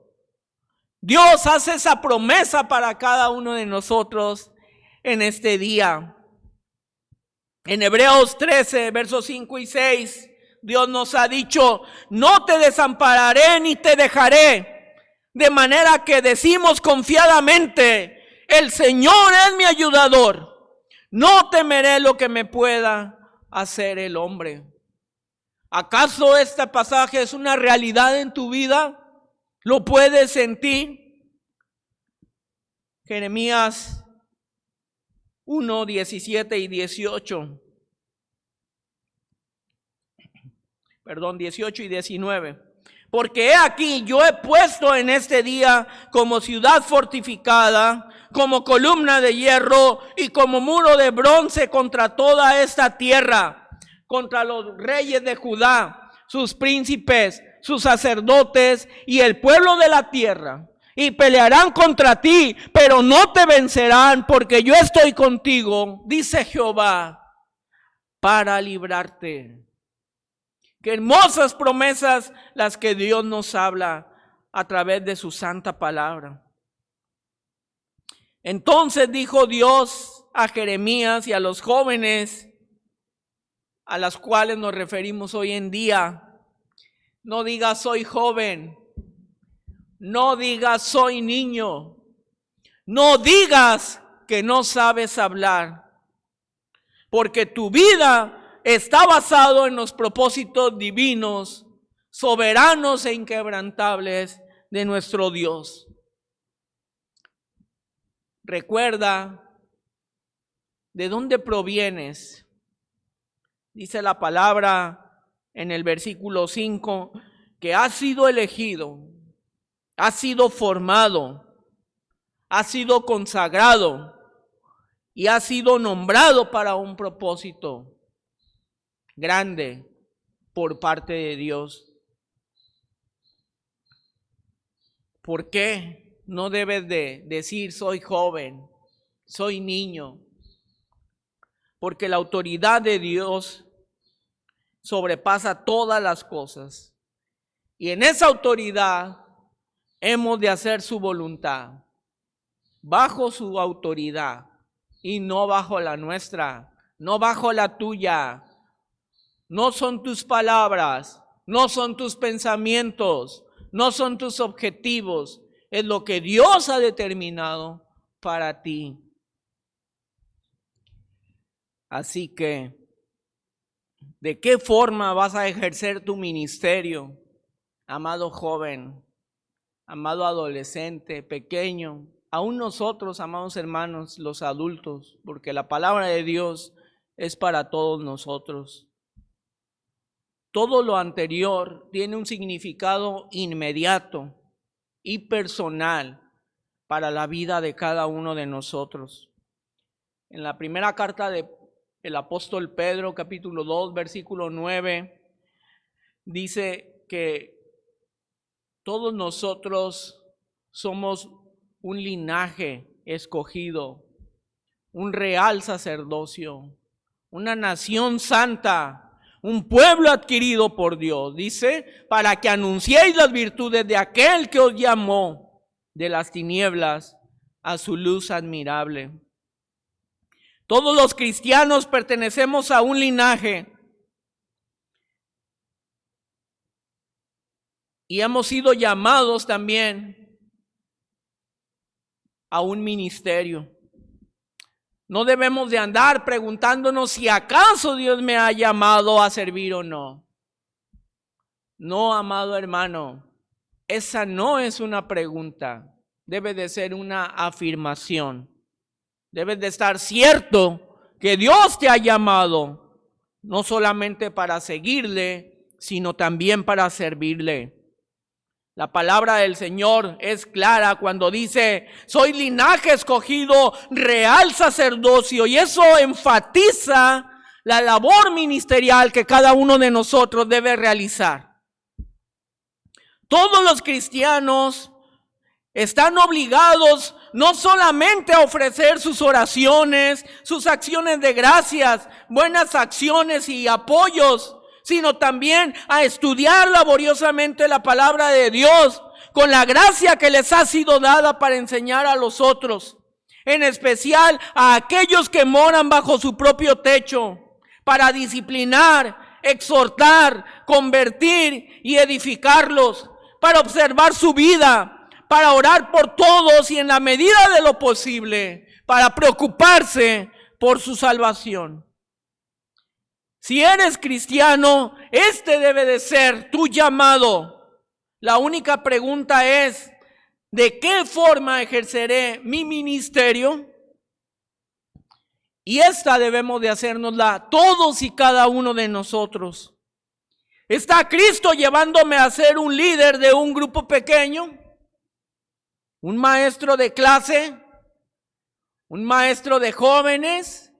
Dios hace esa promesa para cada uno de nosotros en este día. En Hebreos 13, versos 5 y 6, Dios nos ha dicho: no te desampararé ni te dejaré. De manera que decimos confiadamente: el Señor es mi ayudador. No temeré lo que me pueda hacer el hombre. ¿Acaso este pasaje es una realidad en tu vida? ¿Lo puedes sentir? Jeremías 1, 17 y 18. 18 y 19. Porque he aquí, yo he puesto en este día como ciudad fortificada, como columna de hierro y como muro de bronce contra toda esta tierra, contra los reyes de Judá, sus príncipes, sus sacerdotes y el pueblo de la tierra. Y pelearán contra ti, pero no te vencerán, porque yo estoy contigo, dice Jehová, para librarte. Qué hermosas promesas las que Dios nos habla a través de su santa palabra. Entonces dijo Dios a Jeremías y a los jóvenes a los cuales nos referimos hoy en día: no digas soy joven, No digas soy niño. No digas que no sabes hablar. Porque tu vida está basado en los propósitos divinos, soberanos e inquebrantables de nuestro Dios. Recuerda de dónde provienes. Dice la palabra en el versículo 5 que has sido elegido, has sido formado, has sido consagrado y has sido nombrado para un propósito grande por parte de Dios. ¿Por qué no debes de decir soy joven, soy niño? Porque la autoridad de Dios sobrepasa todas las cosas. Y en esa autoridad hemos de hacer su voluntad, bajo su autoridad y no bajo la nuestra, no bajo la tuya. No son tus palabras, no son tus pensamientos, no son tus objetivos. Es lo que Dios ha determinado para ti. Así que, ¿de qué forma vas a ejercer tu ministerio, amado joven, amado adolescente, pequeño? Aún nosotros, amados hermanos, los adultos, porque la palabra de Dios es para todos nosotros. Todo lo anterior tiene un significado inmediato y personal para la vida de cada uno de nosotros. En la primera carta del apóstol Pedro, capítulo 2, versículo 9, dice que todos nosotros somos un linaje escogido, un real sacerdocio, una nación santa, un pueblo adquirido por Dios. Dice, para que anunciéis las virtudes de aquel que os llamó de las tinieblas a su luz admirable. Todos los cristianos pertenecemos a un linaje y hemos sido llamados también a un ministerio. No debemos de andar preguntándonos si acaso Dios me ha llamado a servir o no. No, amado hermano, esa no es una pregunta, debe de ser una afirmación. Debes de estar cierto que Dios te ha llamado, no solamente para seguirle, sino también para servirle. La palabra del Señor es clara cuando dice, soy linaje escogido, real sacerdocio, y eso enfatiza la labor ministerial que cada uno de nosotros debe realizar. Todos los cristianos están obligados no solamente a ofrecer sus oraciones, sus acciones de gracias, buenas acciones y apoyos, sino también a estudiar laboriosamente la palabra de Dios con la gracia que les ha sido dada para enseñar a los otros, en especial a aquellos que moran bajo su propio techo, para disciplinar, exhortar, convertir y edificarlos, para observar su vida, para orar por todos y en la medida de lo posible, para preocuparse por su salvación. Si eres cristiano, este debe de ser tu llamado. La única pregunta es, ¿de qué forma ejerceré mi ministerio? Y esta debemos de hacérnosla todos y cada uno de nosotros. ¿Está Cristo llevándome a ser un líder de un grupo pequeño? ¿Un maestro de clase? ¿Un maestro de jóvenes?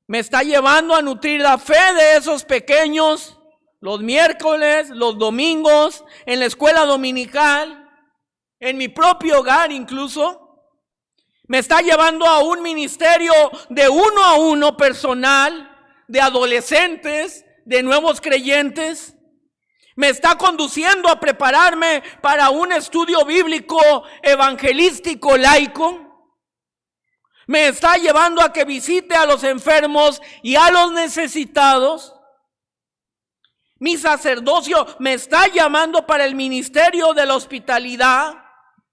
¿Me está llevando a nutrir la fe de esos pequeños los miércoles, los domingos, en la escuela dominical, en mi propio hogar incluso? ¿Me está llevando a un ministerio de uno a uno personal, de adolescentes, de nuevos creyentes? ¿Me está conduciendo a prepararme para un estudio bíblico evangelístico laico? ¿Me está llevando a que visite a los enfermos y a los necesitados? Mi sacerdocio me está llamando para el ministerio de la hospitalidad,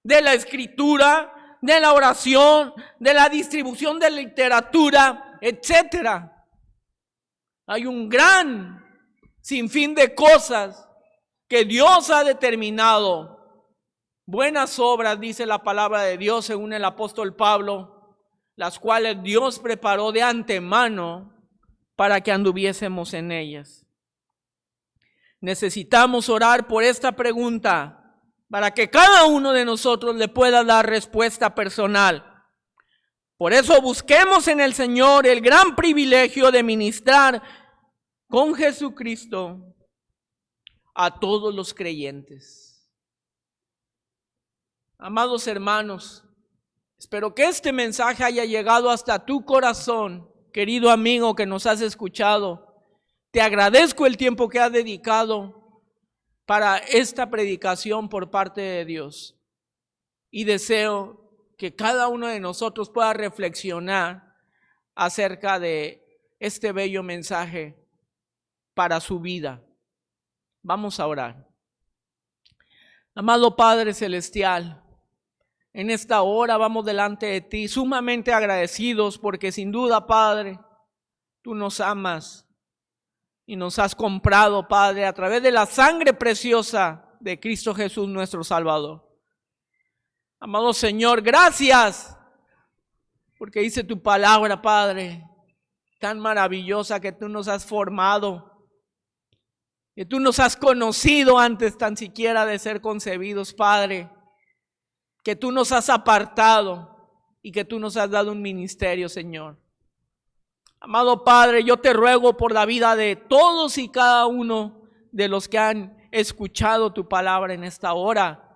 de la escritura, de la oración, de la distribución de literatura, etcétera. Hay un gran sinfín de cosas que Dios ha determinado. Buenas obras, dice la palabra de Dios según el apóstol Pablo, las cuales Dios preparó de antemano para que anduviésemos en ellas. Necesitamos orar por esta pregunta para que cada uno de nosotros le pueda dar respuesta personal. Por eso busquemos en el Señor el gran privilegio de ministrar con Jesucristo a todos los creyentes. Amados hermanos, espero que este mensaje haya llegado hasta tu corazón, querido amigo que nos has escuchado. Te agradezco el tiempo que has dedicado para esta predicación por parte de Dios. Y deseo que cada uno de nosotros pueda reflexionar acerca de este bello mensaje para su vida. Vamos a orar. Amado Padre Celestial, en esta hora vamos delante de ti sumamente agradecidos porque sin duda, Padre, tú nos amas. Y nos has comprado, Padre, a través de la sangre preciosa de Cristo Jesús, nuestro Salvador. Amado Señor, gracias, porque dice tu palabra, Padre, tan maravillosa que tú nos has formado, que tú nos has conocido antes tan siquiera de ser concebidos, Padre, que tú nos has apartado y que tú nos has dado un ministerio, Señor. Amado Padre, yo te ruego por la vida de todos y cada uno de los que han escuchado tu palabra en esta hora,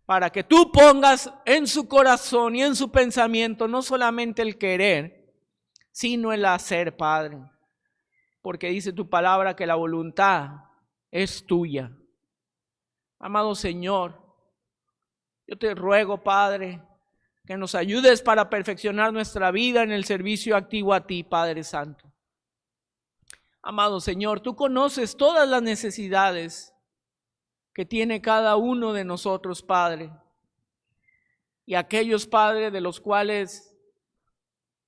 para que tú pongas en su corazón y en su pensamiento no solamente el querer, sino el hacer, Padre. Porque dice tu palabra que la voluntad es tuya. Amado Señor, yo te ruego, Padre, que nos ayudes para perfeccionar nuestra vida en el servicio activo a ti, Padre Santo. Amado Señor, tú conoces todas las necesidades que tiene cada uno de nosotros, Padre. Y aquellos, Padre, de los cuales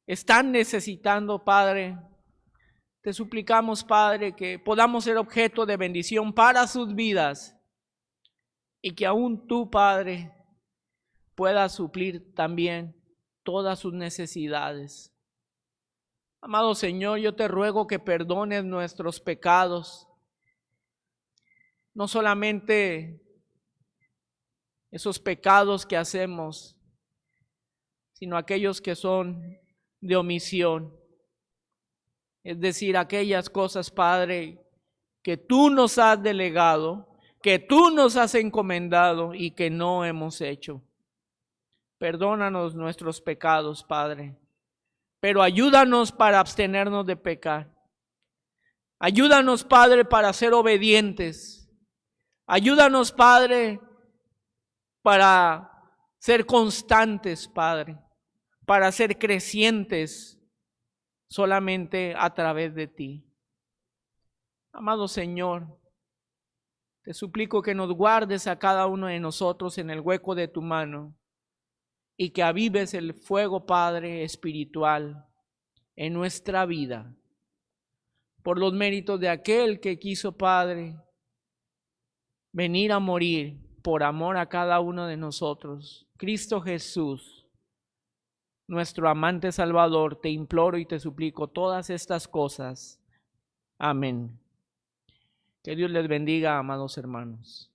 están necesitando, Padre, te suplicamos, Padre, que podamos ser objeto de bendición para sus vidas y que aún tú, Padre, pueda suplir también todas sus necesidades. Amado Señor, yo te ruego que perdones nuestros pecados, no solamente esos pecados que hacemos, sino aquellos que son de omisión, es decir, aquellas cosas, Padre, que tú nos has delegado, que tú nos has encomendado y que no hemos hecho. Perdónanos nuestros pecados, Padre, pero ayúdanos para abstenernos de pecar. Ayúdanos, Padre, para ser obedientes. Ayúdanos, Padre, para ser constantes, Padre, para ser crecientes solamente a través de ti. Amado Señor, te suplico que nos guardes a cada uno de nosotros en el hueco de tu mano y que avives el fuego, Padre, espiritual en nuestra vida, por los méritos de aquel que quiso, Padre, venir a morir por amor a cada uno de nosotros. Cristo Jesús, nuestro amante Salvador, te imploro y te suplico todas estas cosas. Amén. Que Dios les bendiga, amados hermanos.